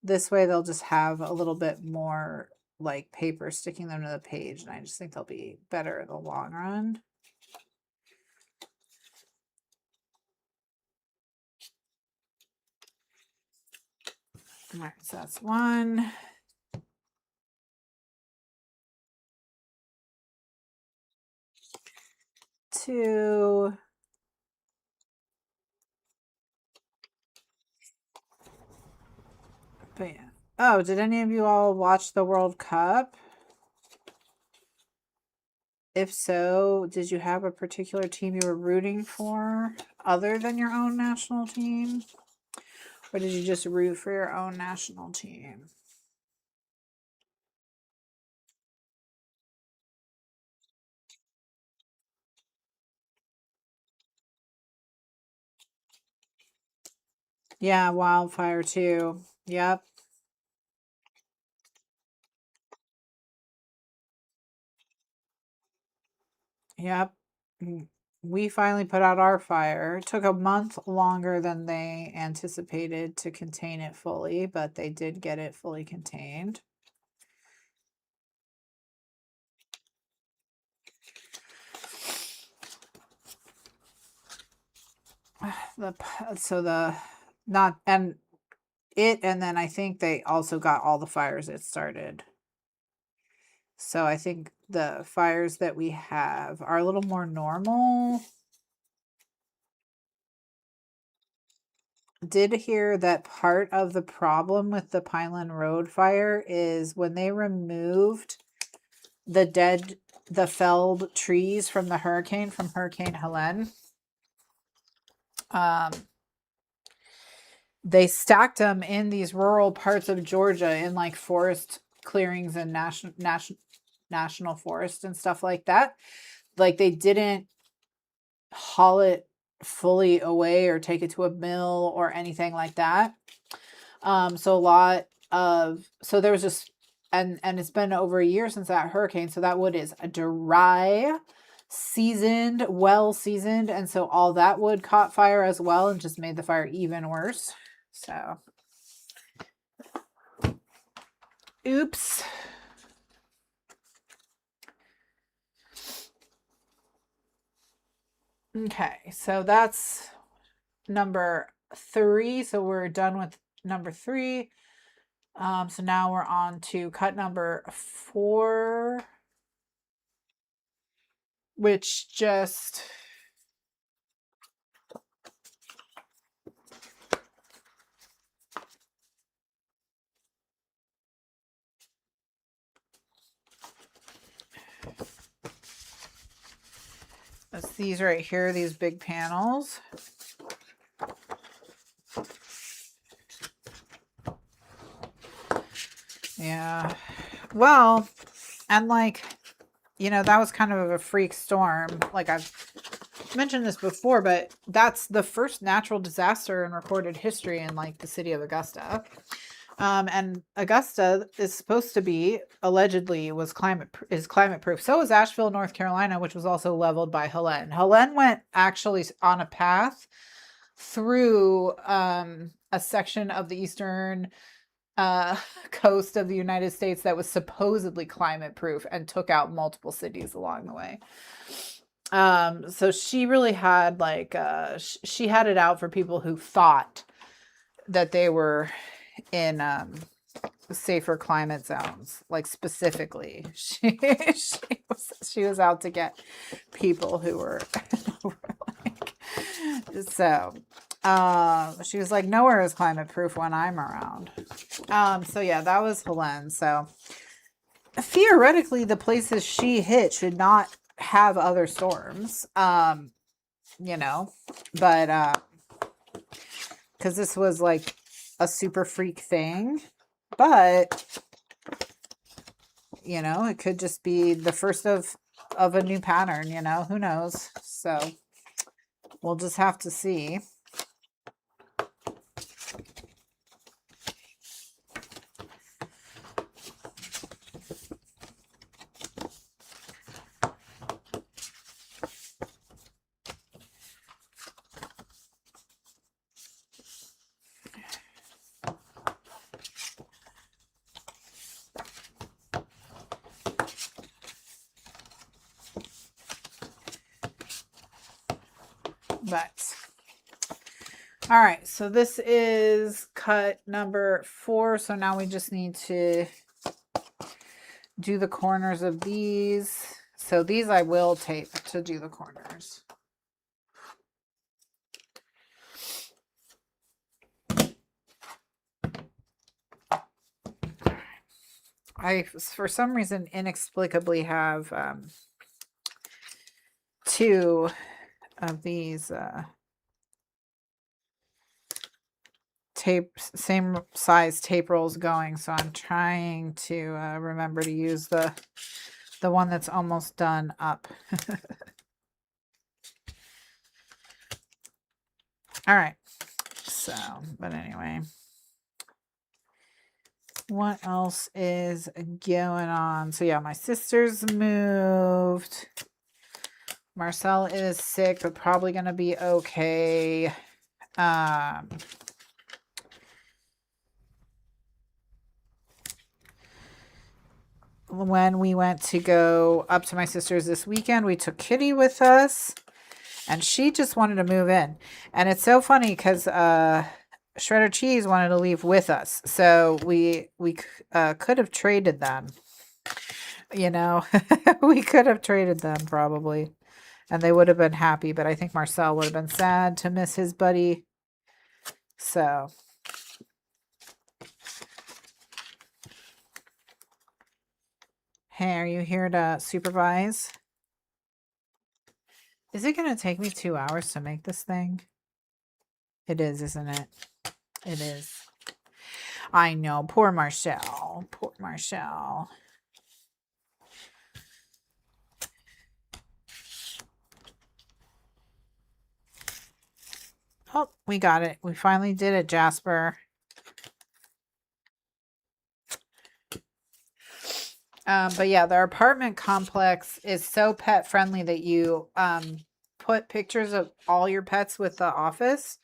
this way they'll just have a little bit more like paper sticking them to the page, and I just think they'll be better in the long run. All right, so that's 1. 2. But yeah. Oh, did any of you all watch the World Cup? If so, did you have a particular team you were rooting for other than your own national team? Or did you just root for your own national team? Yeah, wildfire too. Yep. Yep. We finally put out our fire. It took a month longer than they anticipated to contain it fully, but they did get it fully contained. so the, not, and it, and then I think they also got all the fires it started. So I think the fires that we have are a little more normal. Did hear that part of the problem with the Pineland Road fire is when they removed the felled trees from the hurricane, from Hurricane Helene. They stacked them in these rural parts of Georgia in like forest clearings and national forest and stuff like that. Like they didn't haul it fully away or take it to a mill or anything like that. So a lot of, so there was just, and it's been over a year since that hurricane. So that wood is a dry, seasoned, well seasoned. And so all that wood caught fire as well and just made the fire even worse. So, oops. Okay, so that's number 3. So we're done with number 3. So now we're on to cut number 4, which just that's these right here, these big panels. Yeah. Well, and like, you know, that was kind of a freak storm. Like I've mentioned this before, but that's the first natural disaster in recorded history in like the city of Augusta. And Augusta is supposed to be, allegedly, is climate proof. So is Asheville, North Carolina, which was also leveled by Helene. Helene went actually on a path through a section of the eastern coast of the United States that was supposedly climate proof and took out multiple cities along the way. So she really had like, she had it out for people who thought that they were in safer climate zones. Like specifically, she was out to get people who were like, so she was like, nowhere is climate proof when I'm around. So yeah, that was Helene. So theoretically the places she hit should not have other storms, you know, but because this was like a super freak thing, but you know, it could just be the first of a new pattern, you know, who knows? So we'll just have to see. But all right, so this is cut number 4. So now we just need to do the corners of these. So these I will tape to do the corners. I, for some reason, inexplicably have 2 of these same size tape rolls going, so I'm trying to remember to use the one that's almost done up. All right, so, but anyway, what else is going on? So yeah, my sister's moved. Marcel is sick, but probably gonna be okay. When we went to go up to my sister's this weekend, we took Kitty with us. and she just wanted to move in. And it's so funny because Shredder Cheese wanted to leave with us, so we could have traded them. You know, we could have traded them probably, and they would have been happy. But I think Marcel would have been sad to miss his buddy. So. Hey, are you here to supervise? Is it going to take me 2 hours to make this thing? It is, isn't it? It is. I know. Poor Marcel. Poor Marcel. Oh, we got it. We finally did it, Jasper. But yeah, their apartment complex is so pet friendly that you put pictures of all your pets with the office.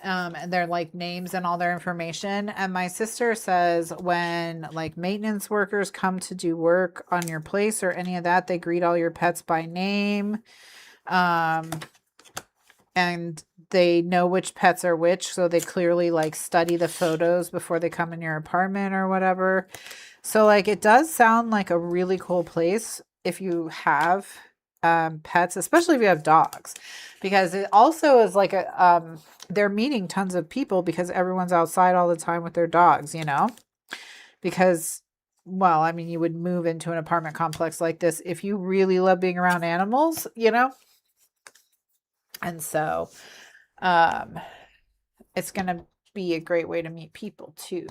And their like names and all their information. And my sister says when like maintenance workers come to do work on your place or any of that, they greet all your pets by name. And they know which pets are which. So they clearly like study the photos before they come in your apartment or whatever. So like it does sound like a really cool place if you have pets, especially if you have dogs, because it also is like a they're meeting tons of people because everyone's outside all the time with their dogs, you know, because well, I mean, you would move into an apartment complex like this if you really love being around animals, you know. And so it's gonna be a great way to meet people too.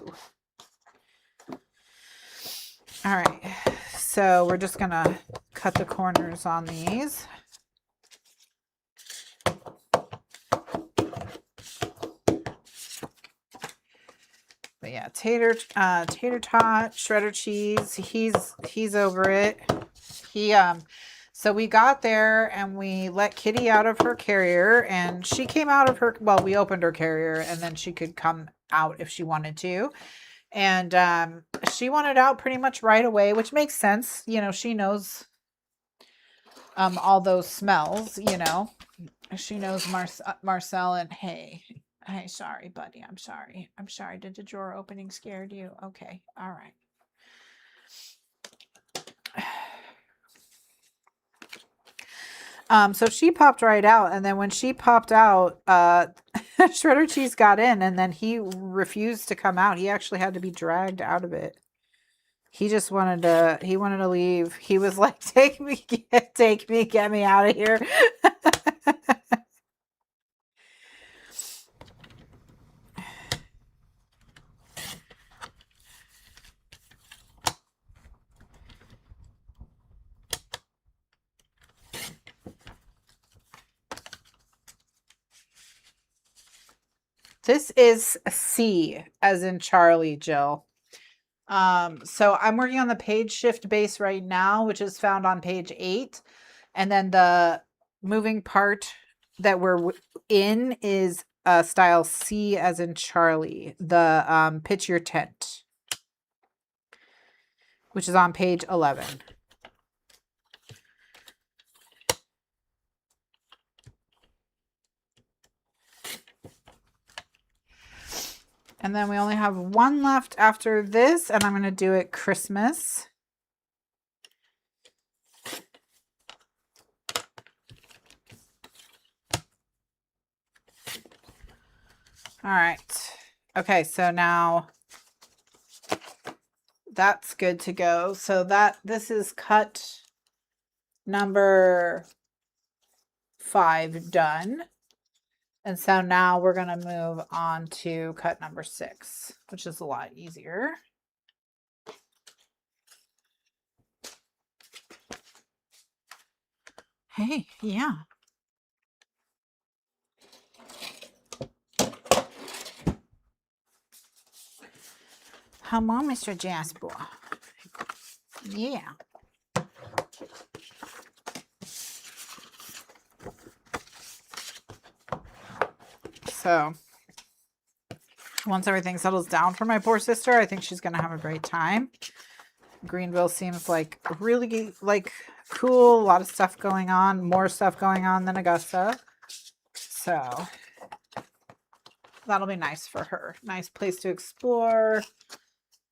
All right, so we're just gonna cut the corners on these. But yeah, tater tot, shredder cheese. He's over it. So we got there and we let Kitty out of her carrier, and she came out of her. Well, we opened her carrier, and then she could come out if she wanted to. And she wanted out pretty much right away, which makes sense. You know, she knows all those smells, you know. She knows Marcel and hey, sorry, buddy. I'm sorry. Did the drawer opening scared you? Okay. All right. So she popped right out, and then when she popped out, Shredder Cheese got in, and then he refused to come out. He actually had to be dragged out of it. He just wanted to leave. He was like, take me, get me out of here. This is C as in Charlie, Jill. So I'm working on the page shift base right now, which is found on page 8. And then the moving part that we're in is style C as in Charlie, the pitch your tent, which is on page 11. And then we only have one left after this, and I'm going to do it Christmas. All right. Okay, so now that's good to go. So this is cut number 5 done. And so now we're going to move on to cut number 6, which is a lot easier. Hey, yeah. Come on, Mr. Jasper. Yeah. So once everything settles down for my poor sister, I think she's going to have a great time. Greenville seems like really like cool. A lot of stuff going on, more stuff going on than Augusta. So that'll be nice for her. Nice place to explore,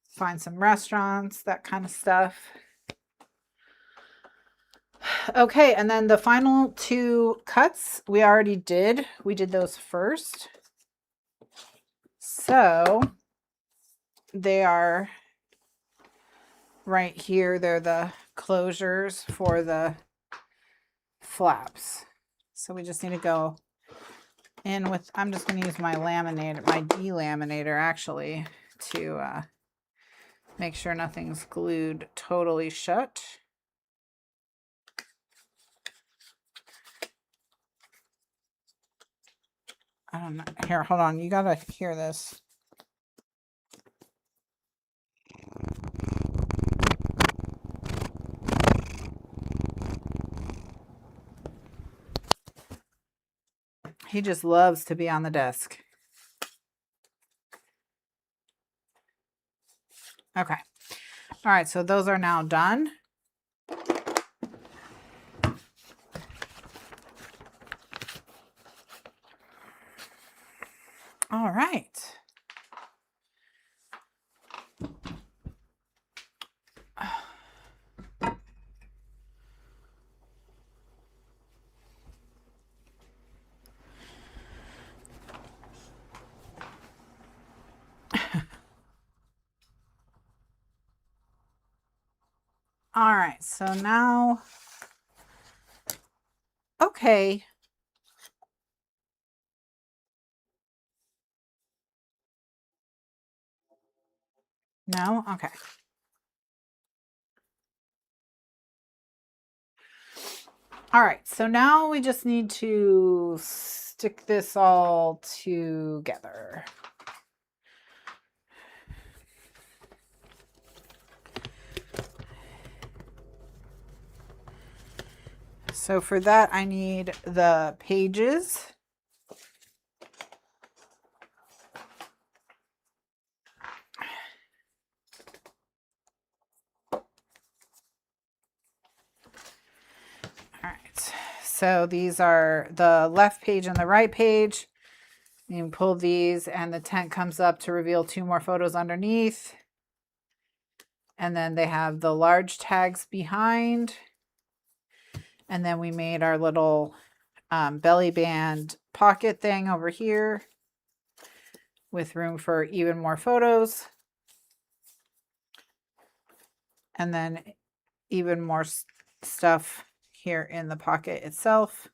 find some restaurants, that kind of stuff. Okay, and then the final two cuts we already did. We did those first. So they are right here. They're the closures for the flaps. So we just need to go in with, I'm just going to use my laminator, my delaminator actually, to make sure nothing's glued totally shut. I don't know. Here, hold on. You got to hear this. He just loves to be on the desk. Okay. All right, so those are now done. All right. All right, so now, okay. No? Okay. All right, so now we just need to stick this all together. So for that, I need the pages. All right, so these are the left page and the right page. You can pull these and the tent comes up to reveal two more photos underneath. And then they have the large tags behind. And then we made our little belly band pocket thing over here with room for even more photos. And then even more stuff here in the pocket itself.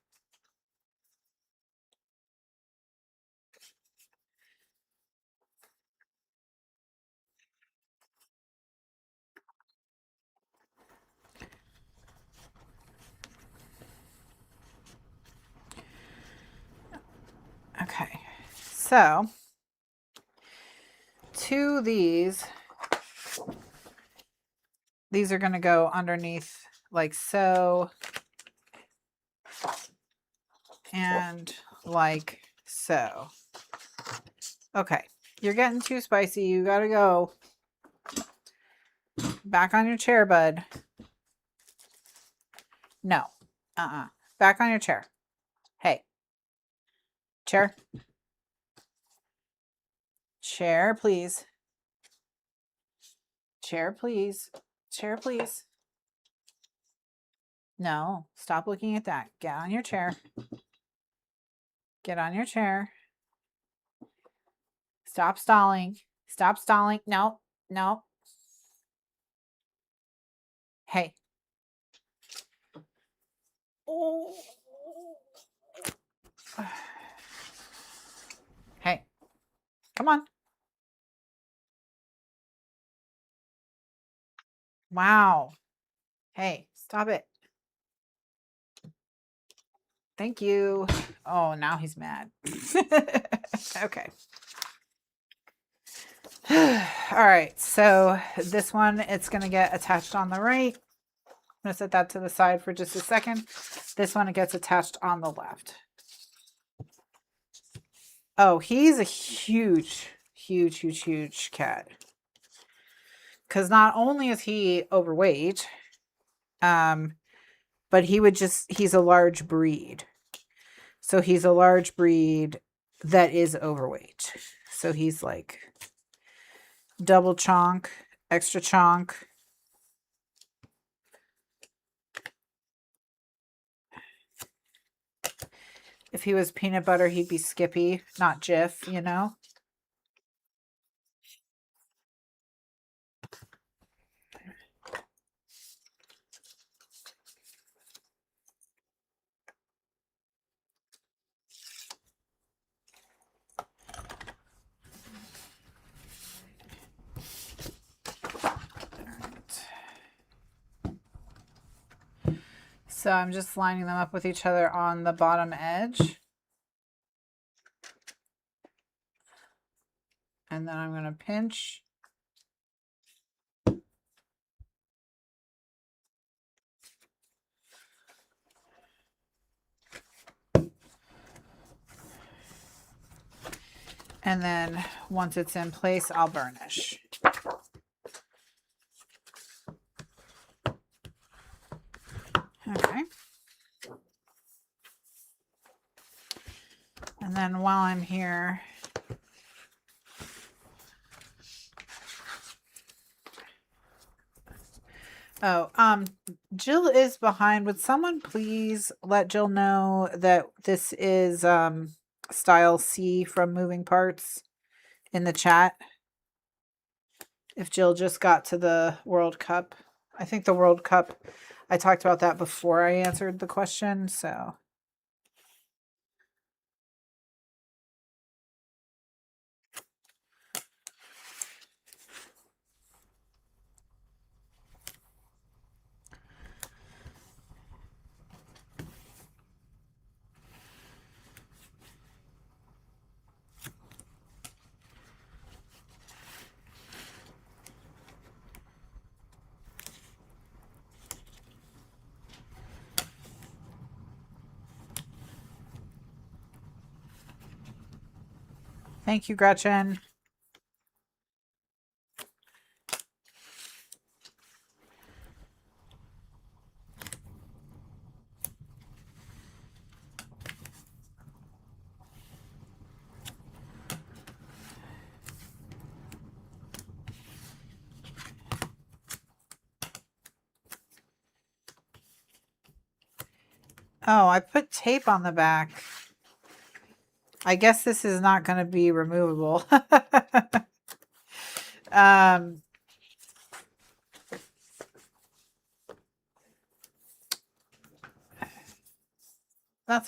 Okay, so to these are going to go underneath like so and like so. Okay, you're getting too spicy. You got to go back on your chair, bud. No. Back on your chair. Hey. Chair. Chair, please. Chair, please. Chair, please. No. Stop looking at that. Get on your chair. Get on your chair. Stop stalling. Stop stalling. No. No. Hey. Oh. Hey. Come on. Wow. Hey, stop it. Thank you. Oh, now he's mad. Okay. All right, so this one, it's going to get attached on the right. I'm going to set that to the side for just a second. This one, it gets attached on the left. Oh, he's a huge, huge, huge, huge cat. because not only is he overweight, but he's a large breed. So he's a large breed that is overweight. So he's like double chonk, extra chonk. If he was peanut butter, he'd be Skippy, not Jif, you know? So I'm just lining them up with each other on the bottom edge. And then I'm going to pinch. And then once it's in place, I'll burnish. Okay. And then while I'm here, Jill is behind. Would someone please let Jill know that this is style C from Moving Parts in the chat? If Jill just got to the World Cup. I think the World Cup, I talked about that before I answered the question, so. Thank you, Gretchen. Oh, I put tape on the back. I guess this is not going to be removable. That's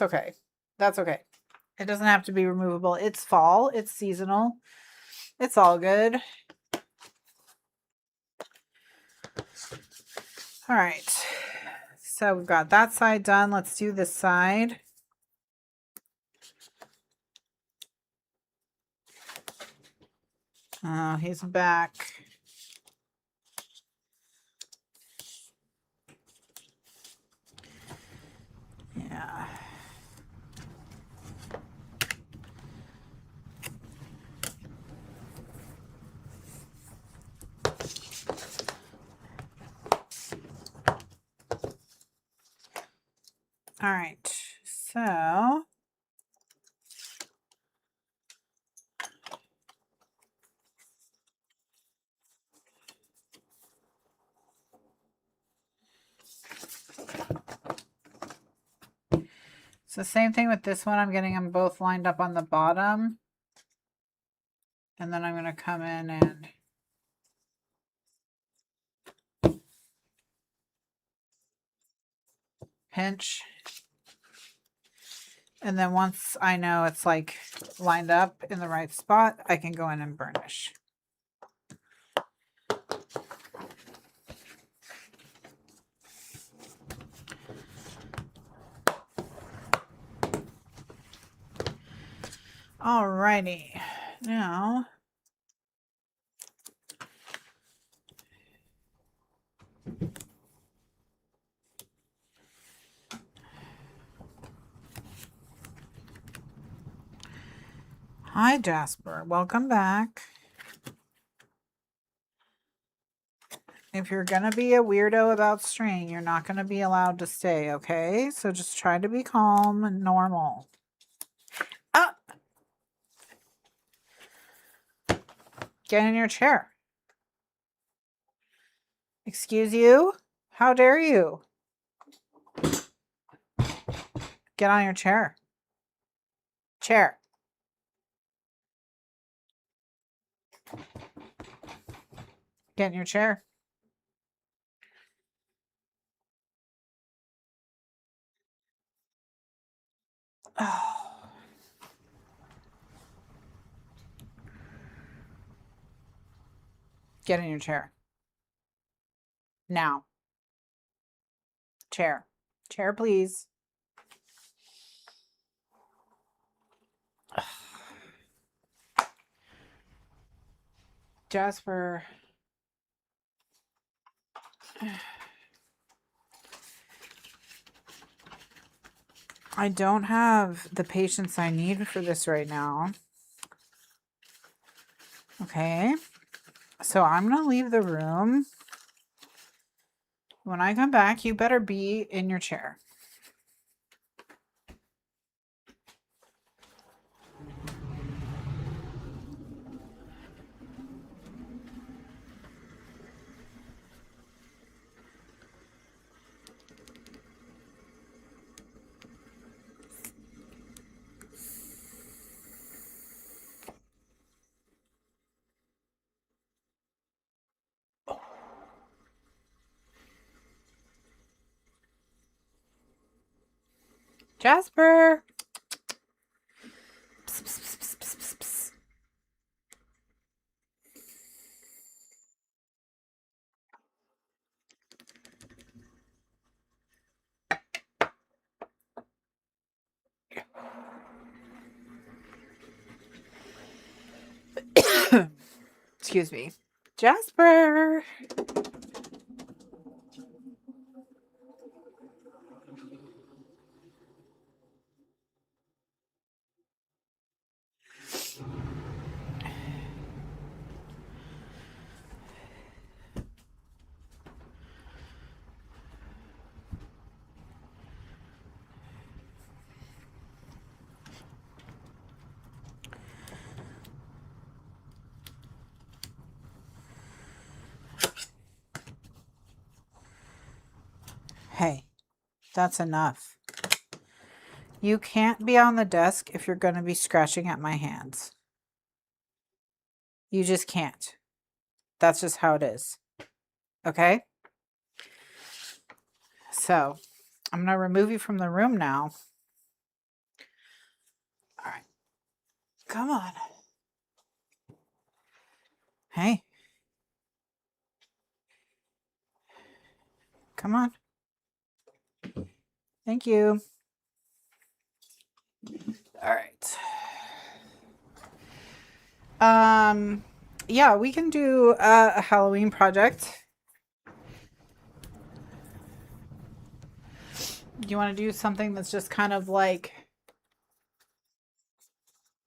okay. That's okay. It doesn't have to be removable. It's fall. It's seasonal. It's all good. All right. So we've got that side done. Let's do this side. Oh, he's back. Yeah. All right. So same thing with this one. I'm getting them both lined up on the bottom. And then I'm going to come in and pinch. And then once I know it's like lined up in the right spot, I can go in and burnish. Alrighty, now hi Jasper, welcome back. If you're going to be a weirdo about string, you're not going to be allowed to stay, okay? So just try to be calm and normal. Up! Get in your chair. Excuse you? How dare you? Get on your chair. Chair. Get in your chair. Oh. Get in your chair. Now. Chair. Chair, please. Jasper. I don't have the patience I need for this right now. Okay. So I'm going to leave the room. When I come back, you better be in your chair. Jasper. Psst, psst, psst, psst, psst, psst. Excuse me. Jasper. Hey, that's enough. You can't be on the desk if you're going to be scratching at my hands. You just can't. That's just how it is. Okay? So, I'm going to remove you from the room now. All right. Come on. Hey. Come on. Thank you. All right. Yeah, we can do a Halloween project. Do you want to do something that's just kind of like,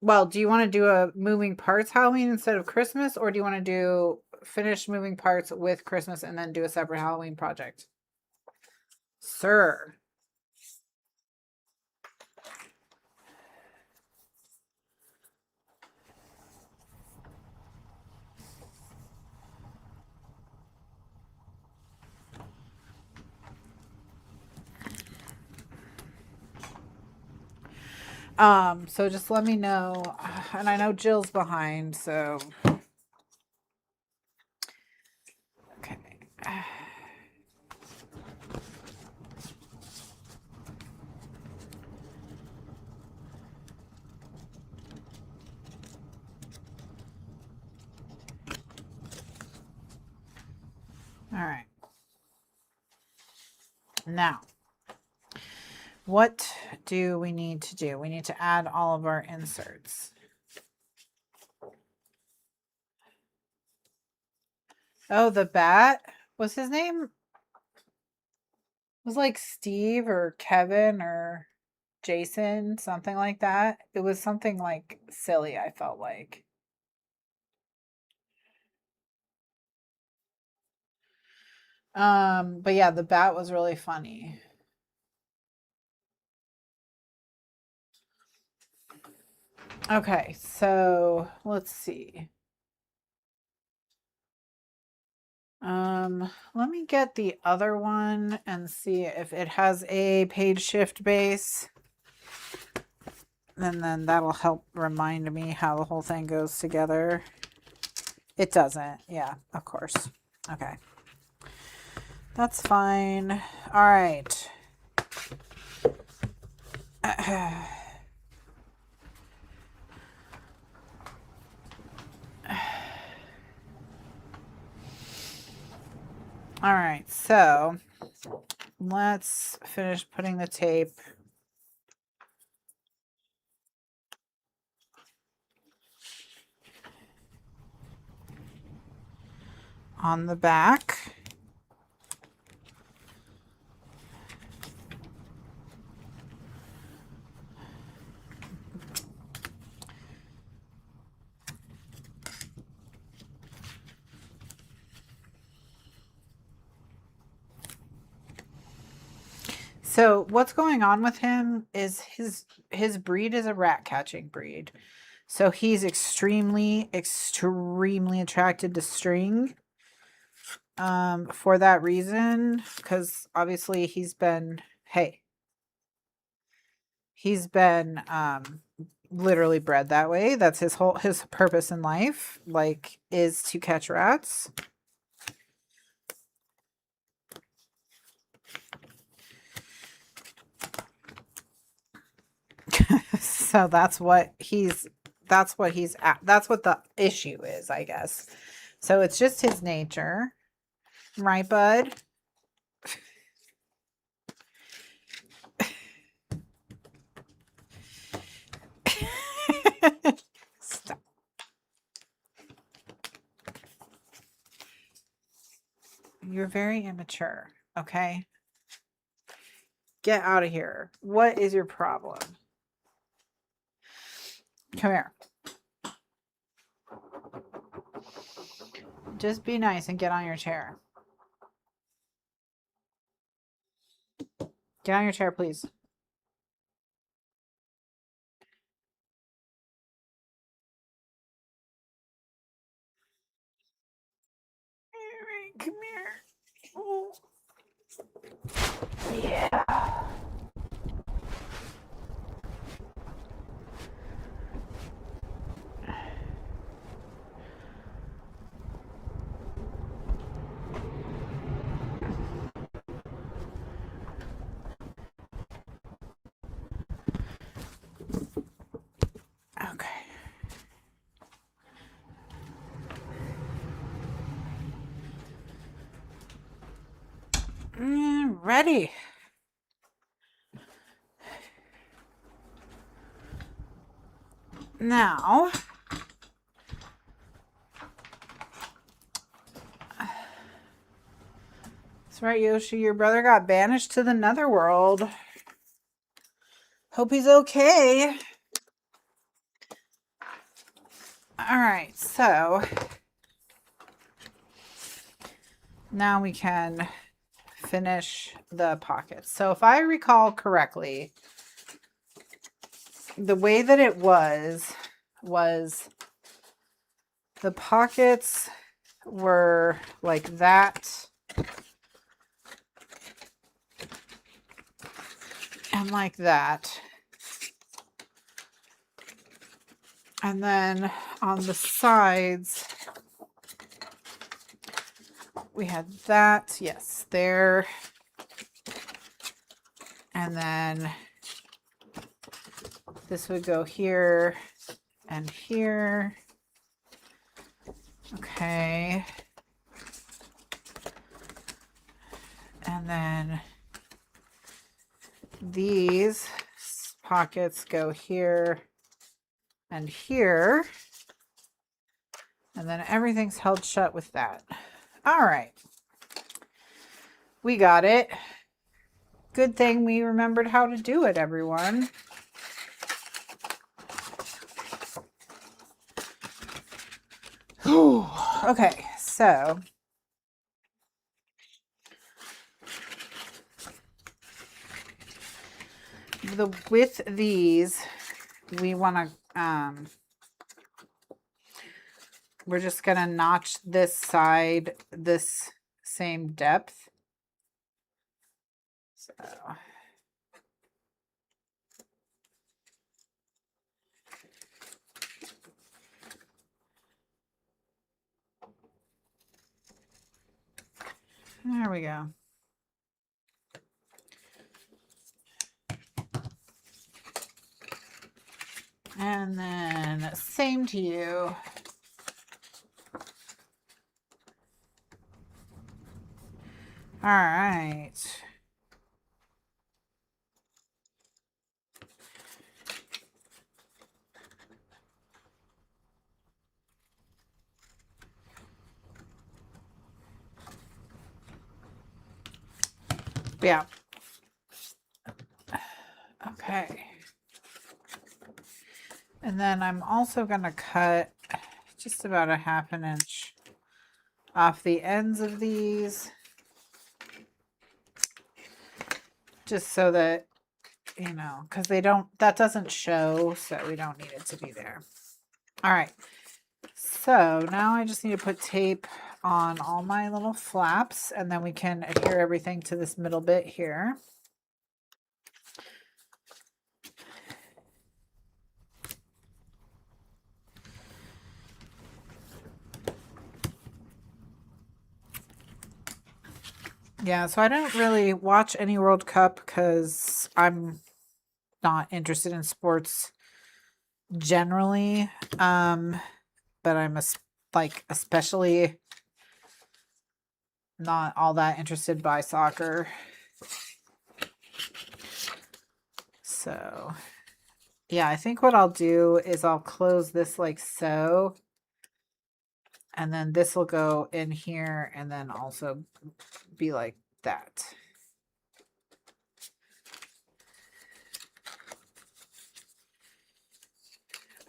well, do you want to do a moving parts Halloween instead of Christmas, or do you want to do finish moving parts with Christmas and then do a separate Halloween project? Sir. So just let me know. And I know Jill's behind, so okay. All right. Now, what do we need to do? We need to add all of our inserts. Oh, the bat? Was his name? It was like Steve or Kevin or Jason, something like that. It was something like silly, I felt like. But yeah, the bat was really funny. Okay, so let's see. Let me get the other one and see if it has a page shift base. And then that'll help remind me how the whole thing goes together. It doesn't. Yeah, of course. Okay. That's fine. All right. All right, so let's finish putting the tape on the back. So what's going on with him is his breed is a rat catching breed. So he's extremely attracted to string. For that reason, because obviously he's been literally bred that way. That's his purpose in life, like, is to catch rats. So that's what the issue is, I guess. So it's just his nature, right, bud? Stop. You're very immature, okay? Get out of here. What is your problem? Come here. Just be nice and get on your chair. Get on your chair, please. Come here. Oh. Yeah. Okay. Ready. Now, that's right, Yoshi. Your brother got banished to the netherworld. Hope he's okay. All right, so now we can finish the pockets. So if I recall correctly, the way that it was the pockets were like that and like that. And then on the sides, we had that, yes, there. And then this would go here and here. Okay. And then these pockets go here and here. And then everything's held shut with that. All right. We got it. Good thing we remembered how to do it, everyone. Okay, so with these, we want to, we're just going to notch this side this same depth. So there we go. And then same to you. All right. Yeah. Okay. And then I'm also going to cut just about a 1/2 inch off the ends of these, just so that, you know, because that doesn't show, so we don't need it to be there. All right. So now I just need to put tape on all my little flaps, and then we can adhere everything to this middle bit here. Yeah, so I don't really watch any World Cup because I'm not interested in sports generally. But I'm especially not all that interested by soccer. So yeah, I think what I'll do is I'll close this like so. And then this will go in here and then also be like that.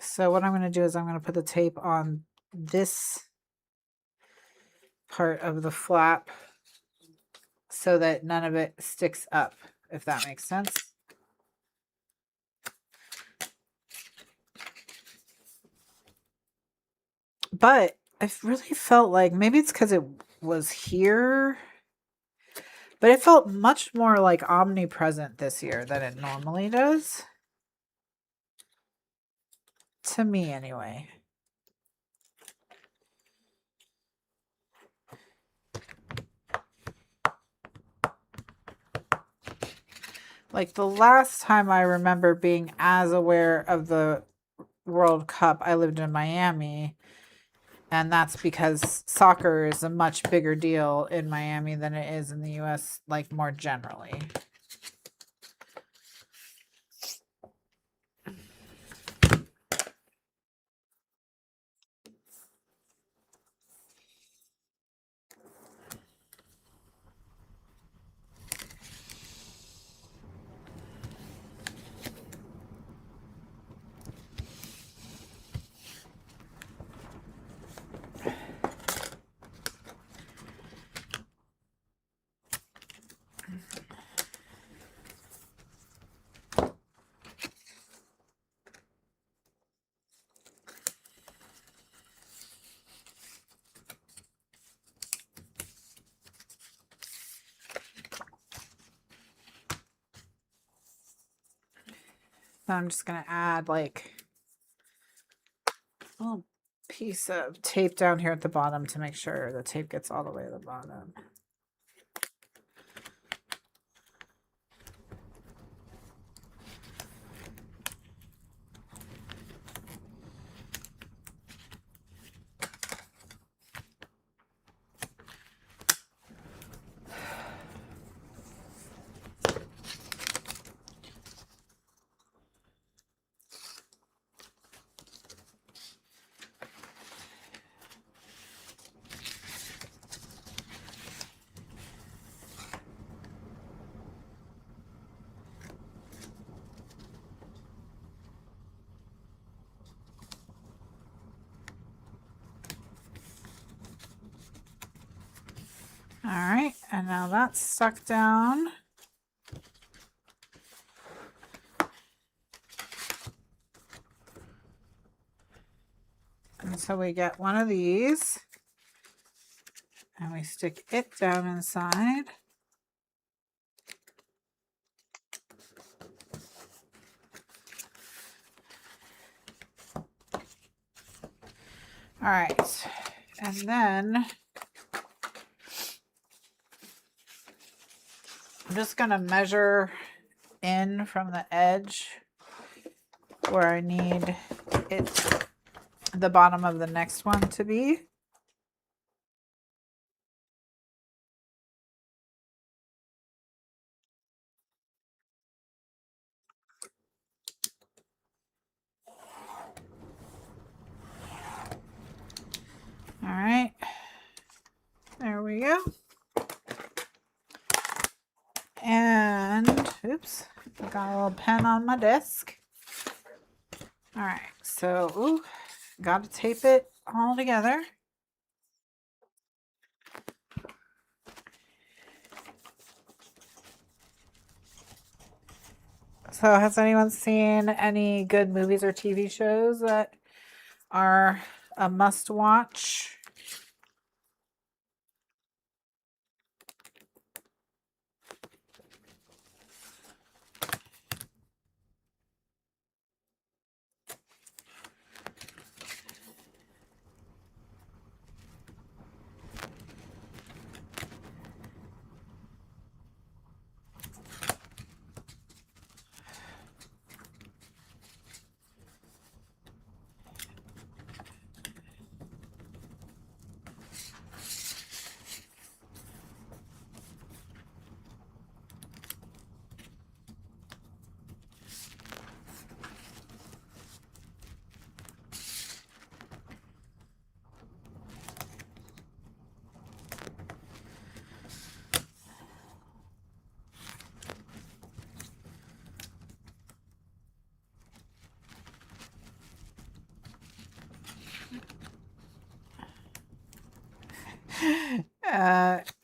So what I'm going to do is I'm going to put the tape on this part of the flap so that none of it sticks up, if that makes sense. But I really felt like, maybe it's because it was here, but it felt much more like omnipresent this year than it normally does. To me, anyway. Like the last time I remember being as aware of the World Cup, I lived in Miami. And that's because soccer is a much bigger deal in Miami than it is in the US, like more generally. So I'm just going to add like a little piece of tape down here at the bottom to make sure the tape gets all the way to the bottom. All right, and now that's stuck down. And so we get one of these and we stick it down inside. All right, and then I'm just going to measure in from the edge where I need it, the bottom of the next one to be. All right, there we go. And oops, I got a little pen on my desk. All right, so got to tape it all together. So has anyone seen any good movies or TV shows that are a must watch?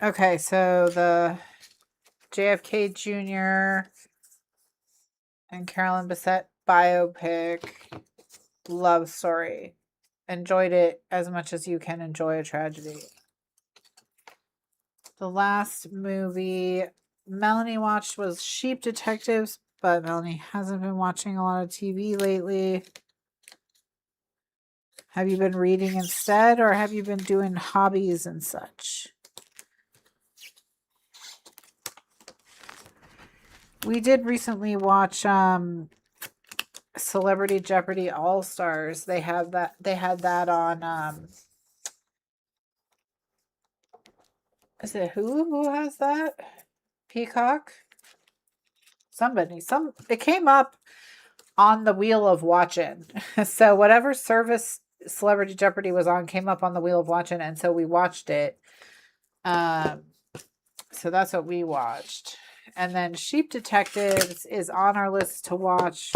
Okay, so the JFK Jr. and Carolyn Bessette biopic love story. Enjoyed it as much as you can enjoy a tragedy. The last movie Melanie watched was Sheep Detectives, but Melanie hasn't been watching a lot of TV lately. Have you been reading instead, or have you been doing hobbies and such? We did recently watch Celebrity Jeopardy All Stars. They had that on is it who has that? Peacock? It came up on the wheel of watching. So whatever service Celebrity Jeopardy was on came up on the wheel of watching, and so we watched it. So that's what we watched. And then Sheep Detectives is on our list to watch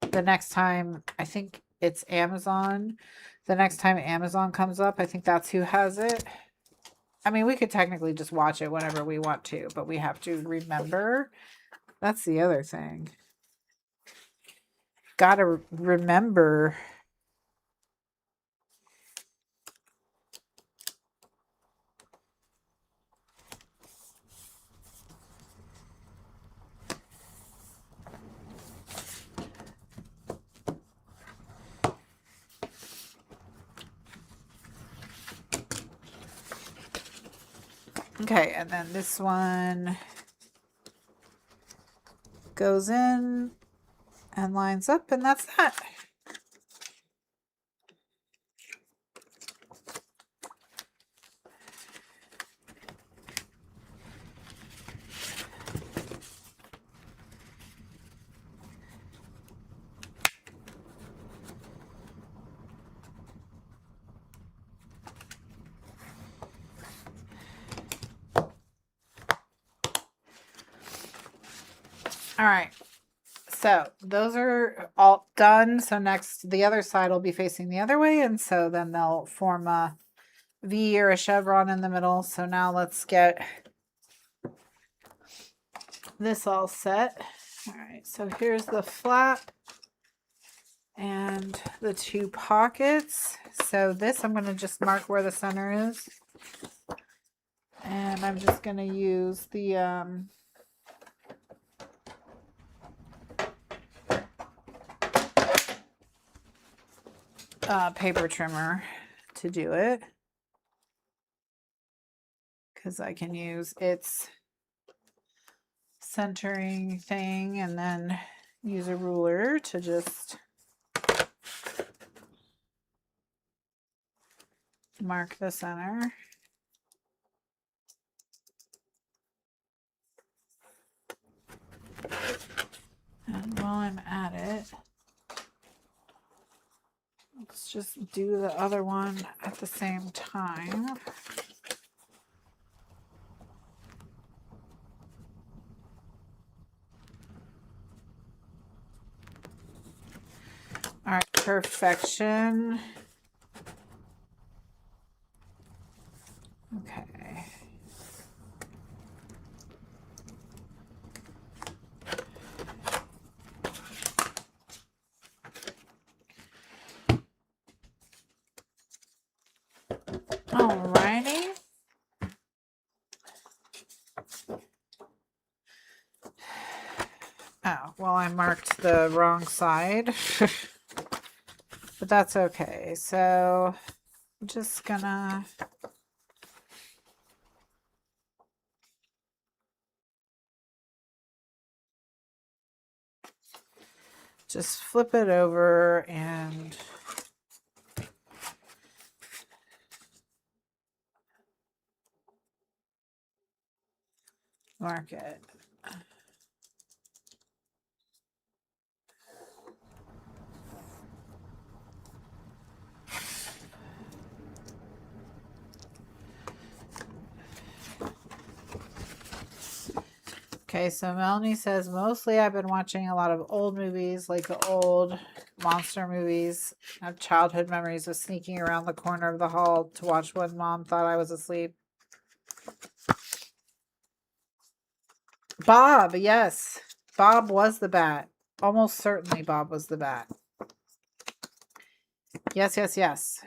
the next time. I think it's Amazon. The next time Amazon comes up, I think that's who has it. I mean, we could technically just watch it whenever we want to, but we have to remember. That's the other thing. Gotta remember. Okay, and then this one goes in and lines up, and that's that. All right, so those are all done. So next, the other side will be facing the other way, and so then they'll form a V or a chevron in the middle. So now let's get this all set. All right, so here's the flap. And the 2 pockets. So this I'm going to just mark where the center is. And I'm just going to use the paper trimmer to do it. Because I can use its centering thing and then use a ruler to just mark the center. And while I'm at it, let's just do the other one at the same time. All right, perfection. Okay. Alrighty. Oh, well, I marked the wrong side, but that's okay. So I'm just gonna just flip it over and mark it. Okay, so Melanie says, mostly I've been watching a lot of old movies, like the old monster movies. I have childhood memories of sneaking around the corner of the hall to watch when Mom thought I was asleep. Bob, yes. Bob was the bat. Almost certainly Bob was the bat. Yes, yes, yes.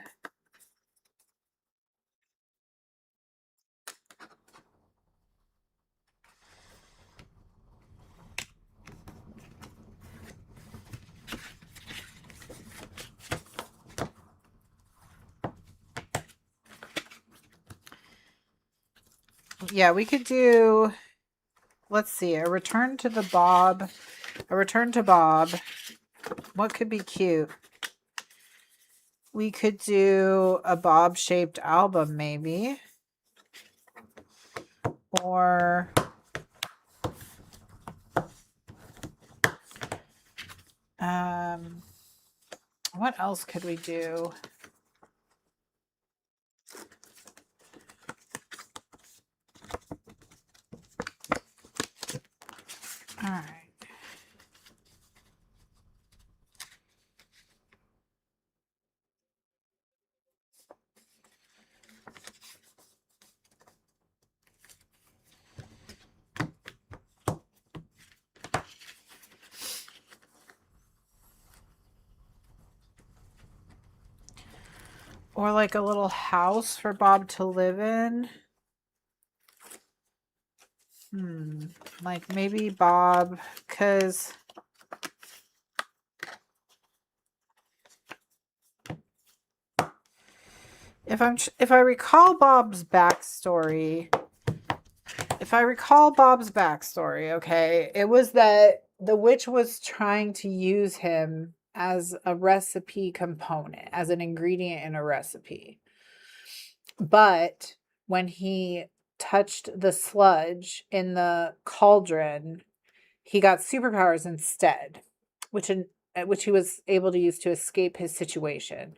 Yeah, we could do, let's see, a return to Bob. What could be cute? We could do a Bob-shaped album, maybe. Or what else could we do? All right. Or like a little house for Bob to live in. Like maybe Bob, because if I recall Bob's backstory, okay, it was that the witch was trying to use him as a recipe component, as an ingredient in a recipe. But when he touched the sludge in the cauldron, he got superpowers instead, which he was able to use to escape his situation.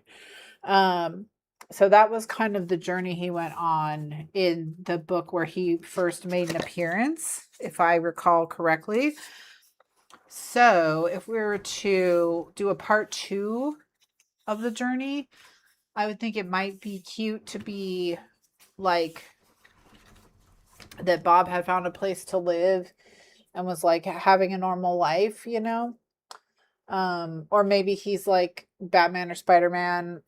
So that was kind of the journey he went on in the book where he first made an appearance, if I recall correctly. So if we were to do a part 2 of the journey, I would think it might be cute to be like that Bob had found a place to live and was like having a normal life, you know? Or maybe he's like Batman or Spider-Man,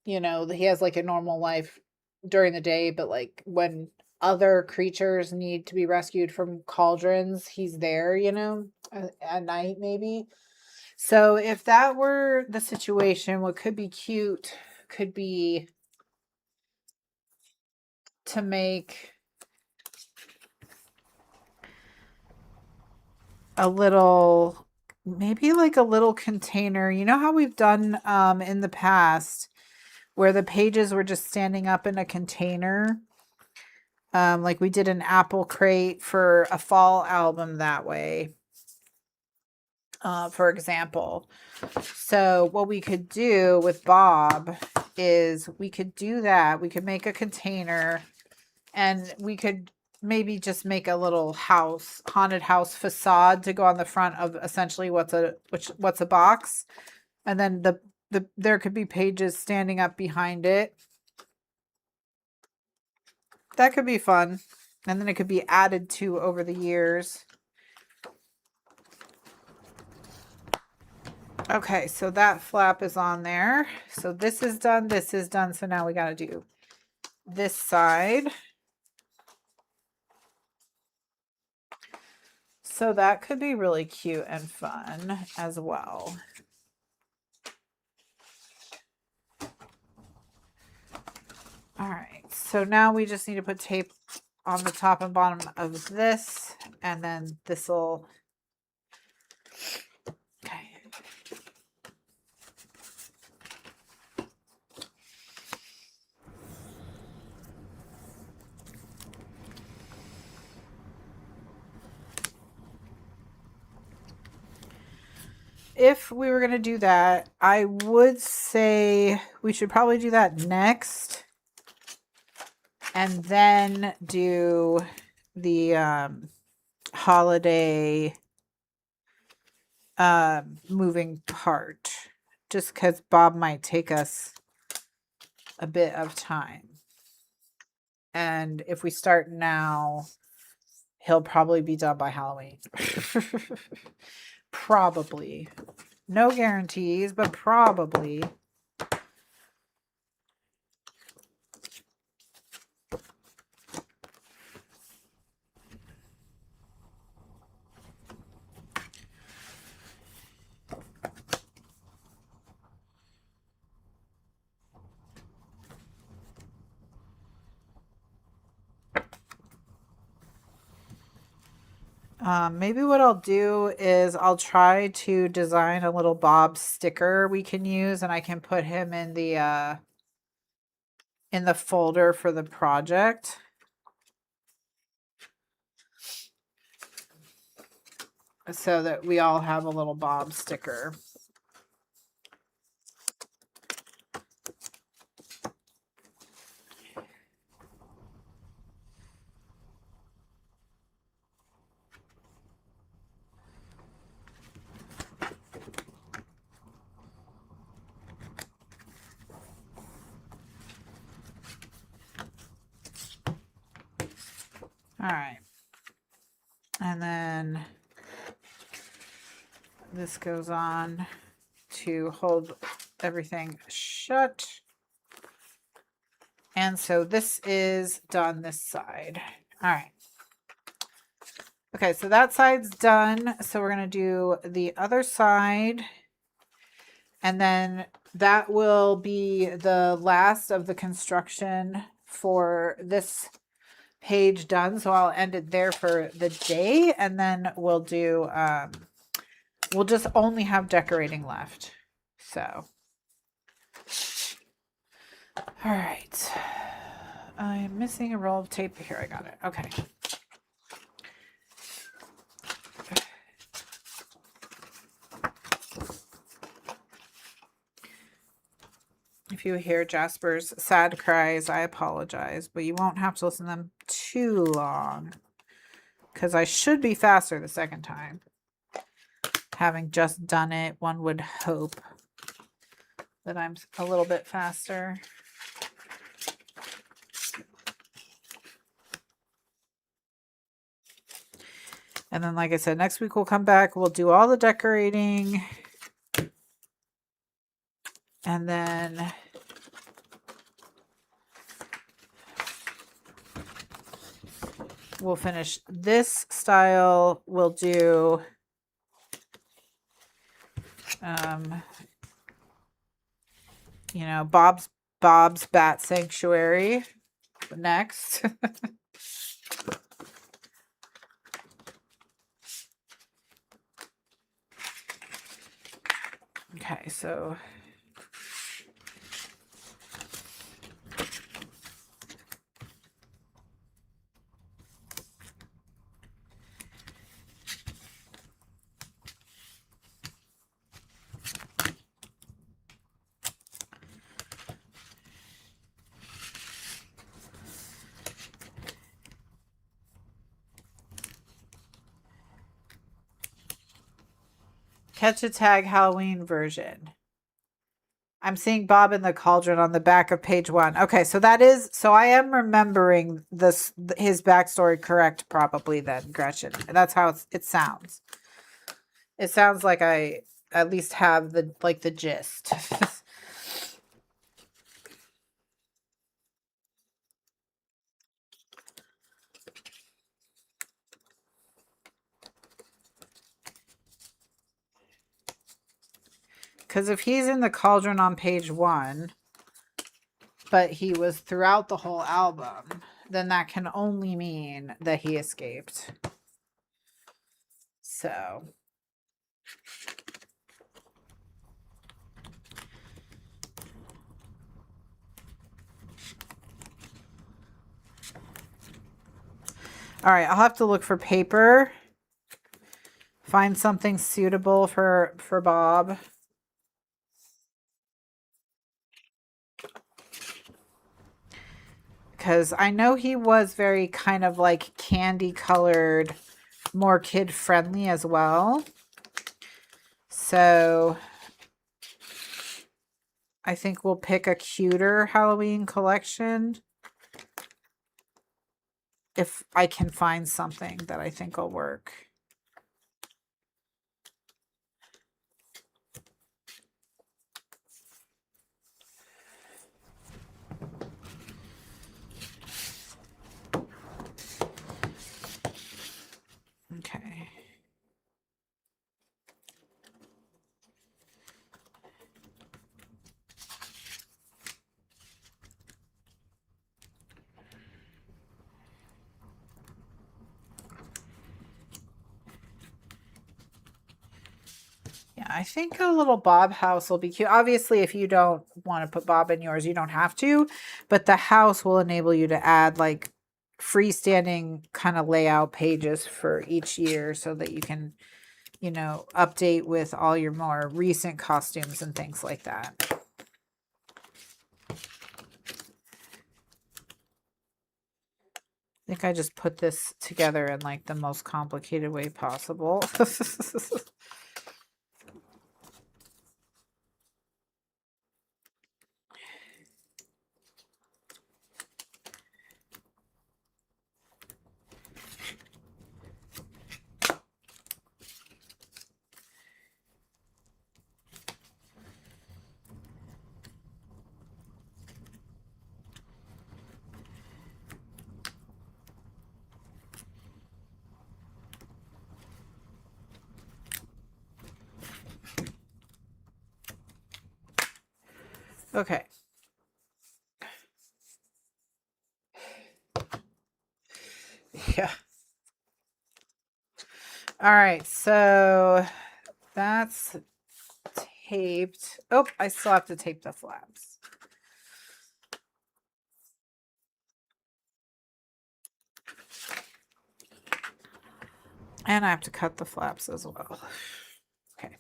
you know, he has like a normal life during the day, but like when other creatures need to be rescued from cauldrons, he's there, you know, at night maybe. So if that were the situation, what could be cute could be to make a little, maybe like a little container. You know how we've done in the past where the pages were just standing up in a container? Like we did an apple crate for a fall album that way, for example. So what we could do with Bob is we could do that. We could make a container and we could maybe just make a little house, haunted house facade to go on the front of essentially what's a box. And then there could be pages standing up behind it. That could be fun. And then it could be added to over the years. Okay, so that flap is on there. So this is done, this is done. So now we got to do this side. So that could be really cute and fun as well. All right, so now we just need to put tape on the top and bottom of this, and then this will, okay. If we were going to do that, I would say we should probably do that next. And then do the holiday moving part. Just because Bob might take us a bit of time. And if we start now, he'll probably be done by Halloween. Probably. No guarantees, but probably. Maybe what I'll do is I'll try to design a little Bob sticker we can use, and I can put him in the folder for the project. So that we all have a little Bob sticker. All right. And then this goes on to hold everything shut. And so this is done this side. All right. Okay, so that side's done. So we're going to do the other side. And then that will be the last of the construction for this page done. So I'll end it there for the day. And then we'll do, we'll just only have decorating left. So, all right. I'm missing a roll of tape here. I got it. Okay. If you hear Jasper's sad cries, I apologize, but you won't have to listen to them too long because I should be faster the second time. Having just done it, one would hope that I'm a little bit faster. And then, like I said, next week we'll come back. We'll do all the decorating. And then we'll finish this style. We'll do you know, Bob's Bat Sanctuary next. Okay, so Catch a Tag Halloween version. I'm seeing Bob in the Cauldron on the back of page 1. Okay, so that is, so I am remembering this, his backstory correct probably then, Gretchen. That's how it sounds. It sounds like I at least have the, like, the gist. Because if he's in the Cauldron on page 1, but he was throughout the whole album, then that can only mean that he escaped. So. All right, I'll have to look for paper. Find something suitable for Bob. Because I know he was very kind of like candy colored, more kid friendly as well. So I think we'll pick a cuter Halloween collection if I can find something that I think will work. Okay. Yeah, I think a little Bob house will be cute. Obviously, if you don't want to put Bob in yours, you don't have to, but the house will enable you to add like freestanding kind of layout pages for each year so that you can, you know, update with all your more recent costumes and things like that. I think I just put this together in like the most complicated way possible. Okay. Yeah. All right, so that's taped. Oh, I still have to tape the flaps. And I have to cut the flaps as well. Okay.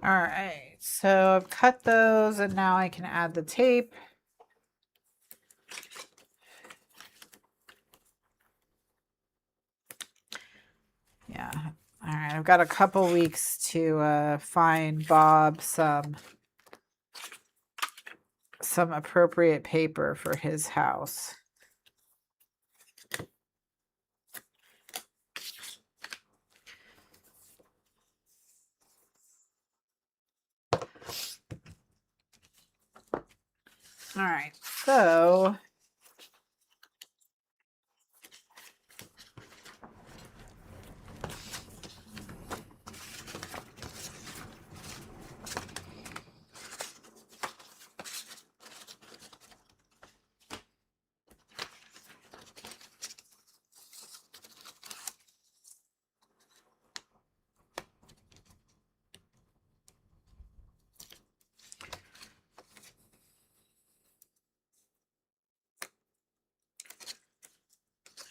All right, so I've cut those and now I can add the tape. Yeah. All right, I've got a couple weeks to find Bob some appropriate paper for his house. All right, so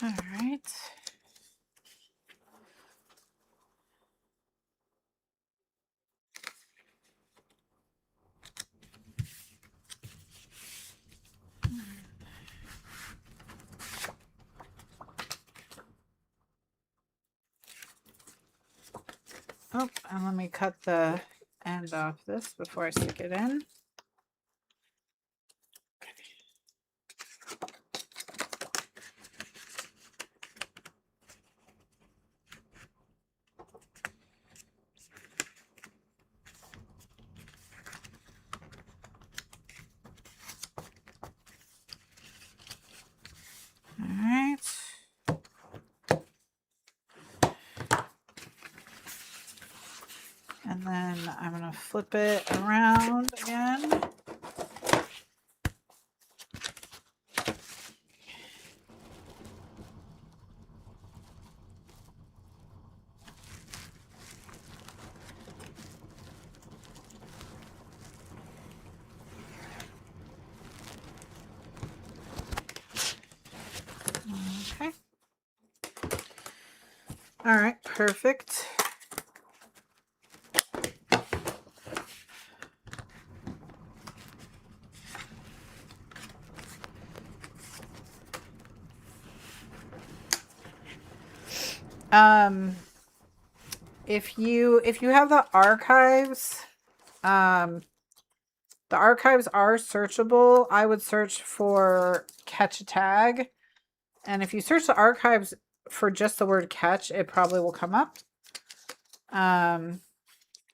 all right. Oh, and let me cut the end off this before I stick it in. All right. And then I'm going to flip it around again. Okay. All right, perfect. If you have the archives, the archives are searchable. I would search for catch a tag. And if you search the archives for just the word catch, it probably will come up.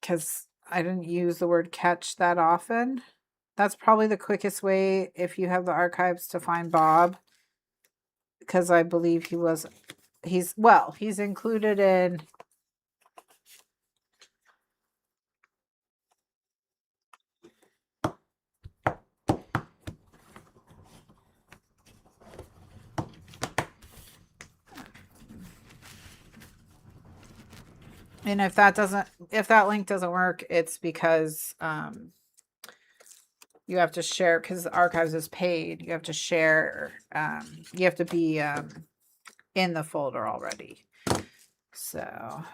Because I didn't use the word catch that often. That's probably the quickest way if you have the archives to find Bob. Because I believe he's included in. And if that link doesn't work, it's because you have to share, because the archives is paid. You have to share. You have to be in the folder already. So.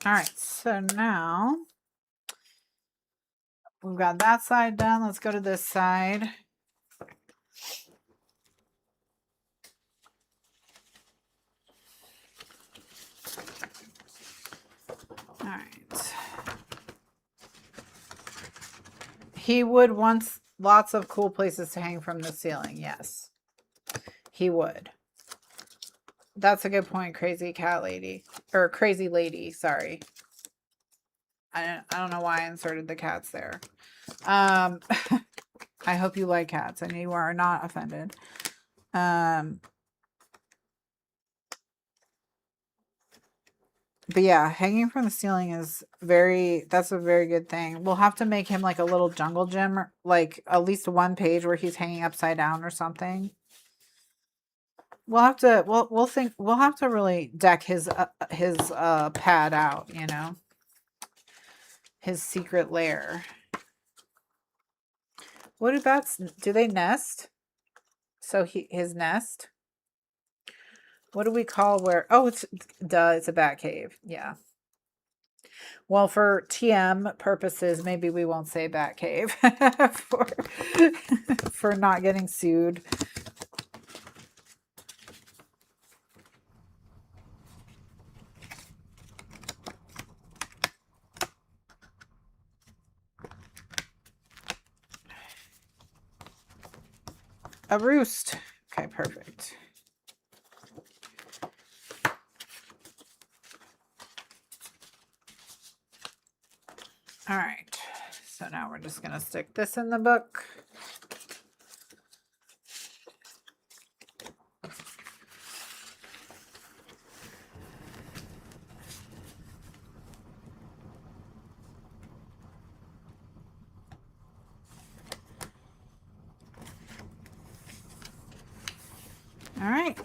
All right, so now we've got that side done. Let's go to this side. All right. He would want lots of cool places to hang from the ceiling. Yes, he would. That's a good point, crazy cat lady. Or crazy lady, sorry. I don't know why I inserted the cats there. I hope you like cats and you are not offended. But yeah, hanging from the ceiling is that's a very good thing. We'll have to make him like a little jungle gym, like at least one page where he's hanging upside down or something. We'll have to, we'll have to really deck his pad out, you know, his secret lair. What do bats, do they nest? So his nest. What do we call where, oh, it's a bat cave. Yeah. Well, for TM purposes, maybe we won't say bat cave for not getting sued. A roost. Okay, perfect. All right. So now we're just going to stick this in the book. All right.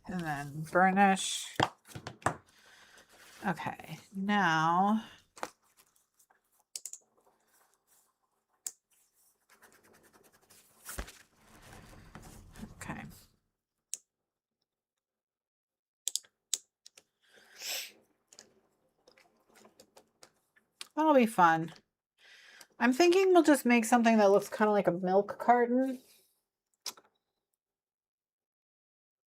And then burnish. Okay. Now okay. That'll be fun. I'm thinking we'll just make something that looks kind of like a milk carton.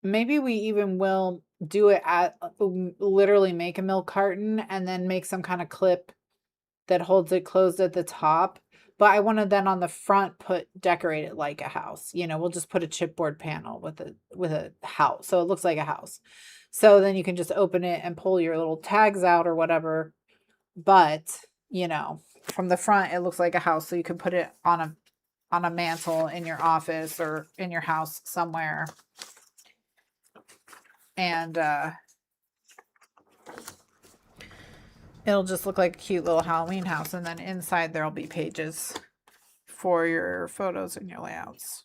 Maybe we even will do it at literally make a milk carton and then make some kind of clip that holds it closed at the top. But I want to then on the front decorate it like a house. You know, we'll just put a chipboard panel with a house. So it looks like a house. So then you can just open it and pull your little tags out or whatever. But, you know, from the front it looks like a house. So you can put it on a mantle in your office or in your house somewhere. And it'll just look like a cute little Halloween house. And then inside there'll be pages for your photos and your layouts.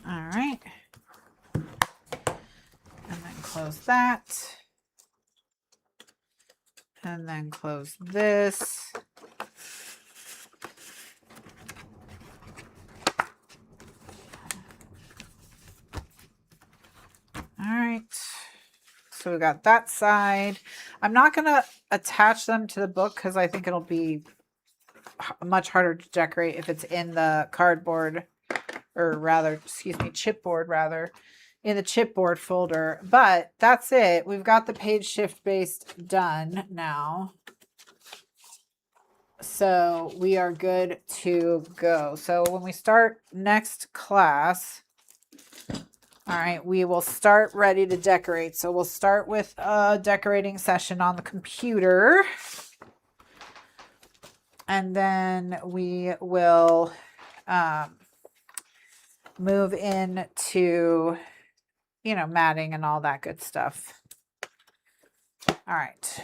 All right. And then close that. And then close this. All right. So we got that side. I'm not going to attach them to the book because I think it'll be much harder to decorate if it's in the cardboard, or rather, excuse me, chipboard rather, in the chipboard folder. But that's it. We've got the page shift based done now. So we are good to go. So when we start next class, all right, we will start ready to decorate. So we'll start with a decorating session on the computer. And then we will move into, you know, matting and all that good stuff. All right.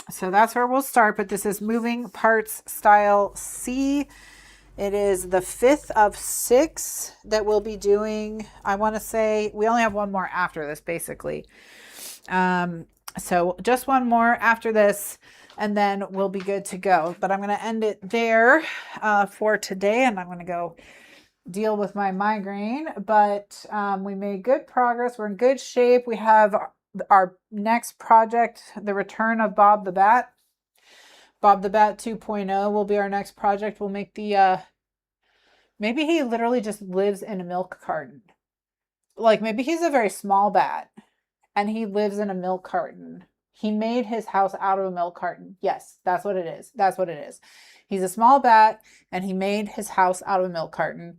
So that's where we'll start, but this is moving parts style C. It is the 5th of 6 that we'll be doing. I want to say we only have one more after this, basically. So just one more after this, and then we'll be good to go. But I'm going to end it there for today, and I'm going to go deal with my migraine. But we made good progress. We're in good shape. We have our next project, the return of Bob the Bat. Bob the Bat 2.0 will be our next project. We'll make the, maybe he literally just lives in a milk carton. Like maybe he's a very small bat and he lives in a milk carton. He made his house out of a milk carton. Yes, that's what it is. That's what it is. He's a small bat and he made his house out of a milk carton.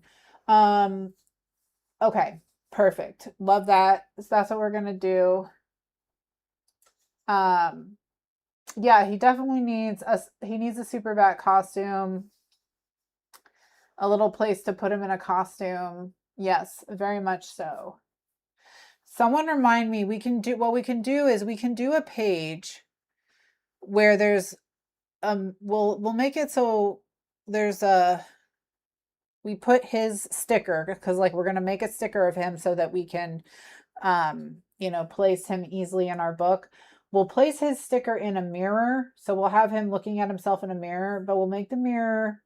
Okay, perfect. Love that. So that's what we're going to do. Yeah, he definitely needs a super bat costume. A little place to put him in a costume. Yes, very much so. Someone remind me, we can do a page where there's we'll make it so there's we put his sticker, because like we're going to make a sticker of him so that we can place him easily in our book. We'll place his sticker in a mirror, so we'll have him looking at himself in a mirror, but we'll make the mirror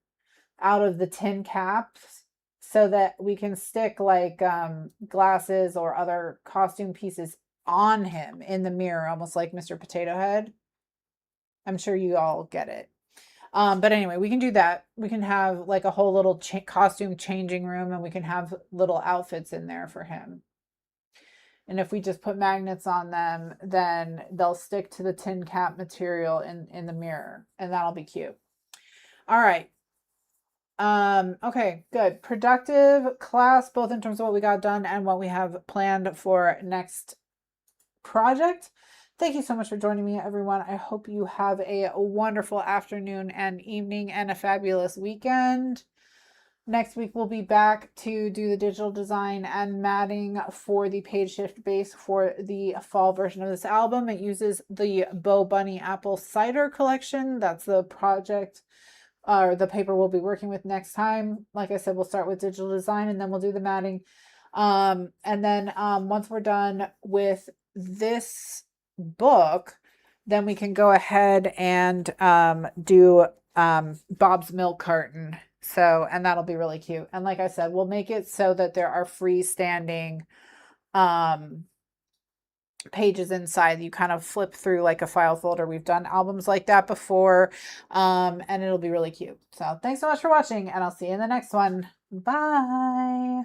out of the tin caps so that we can stick like glasses or other costume pieces on him in the mirror, almost like Mr. Potato Head. I'm sure you all get it. But anyway, we can do that. We can have like a whole little costume changing room, and we can have little outfits in there for him. And if we just put magnets on them, then they'll stick to the tin cap material in the mirror, and that'll be cute. All right. Okay, good. Productive class, both in terms of what we got done and what we have planned for next project. Thank you so much for joining me, everyone. I hope you have a wonderful afternoon and evening and a fabulous weekend. Next week, we'll be back to do the digital design and matting for the page shift base for the fall version of this album. It uses the Bo Bunny Apple Cider collection. That's the project or the paper we'll be working with next time. Like I said, we'll start with digital design and then we'll do the matting. And then once we're done with this book, then we can go ahead and do Bob's Milk Carton. So, and that'll be really cute. And like I said, we'll make it so that there are freestanding pages inside. You kind of flip through like a file folder. We've done albums like that before, and it'll be really cute. So thanks so much for watching, and I'll see you in the next one. Bye.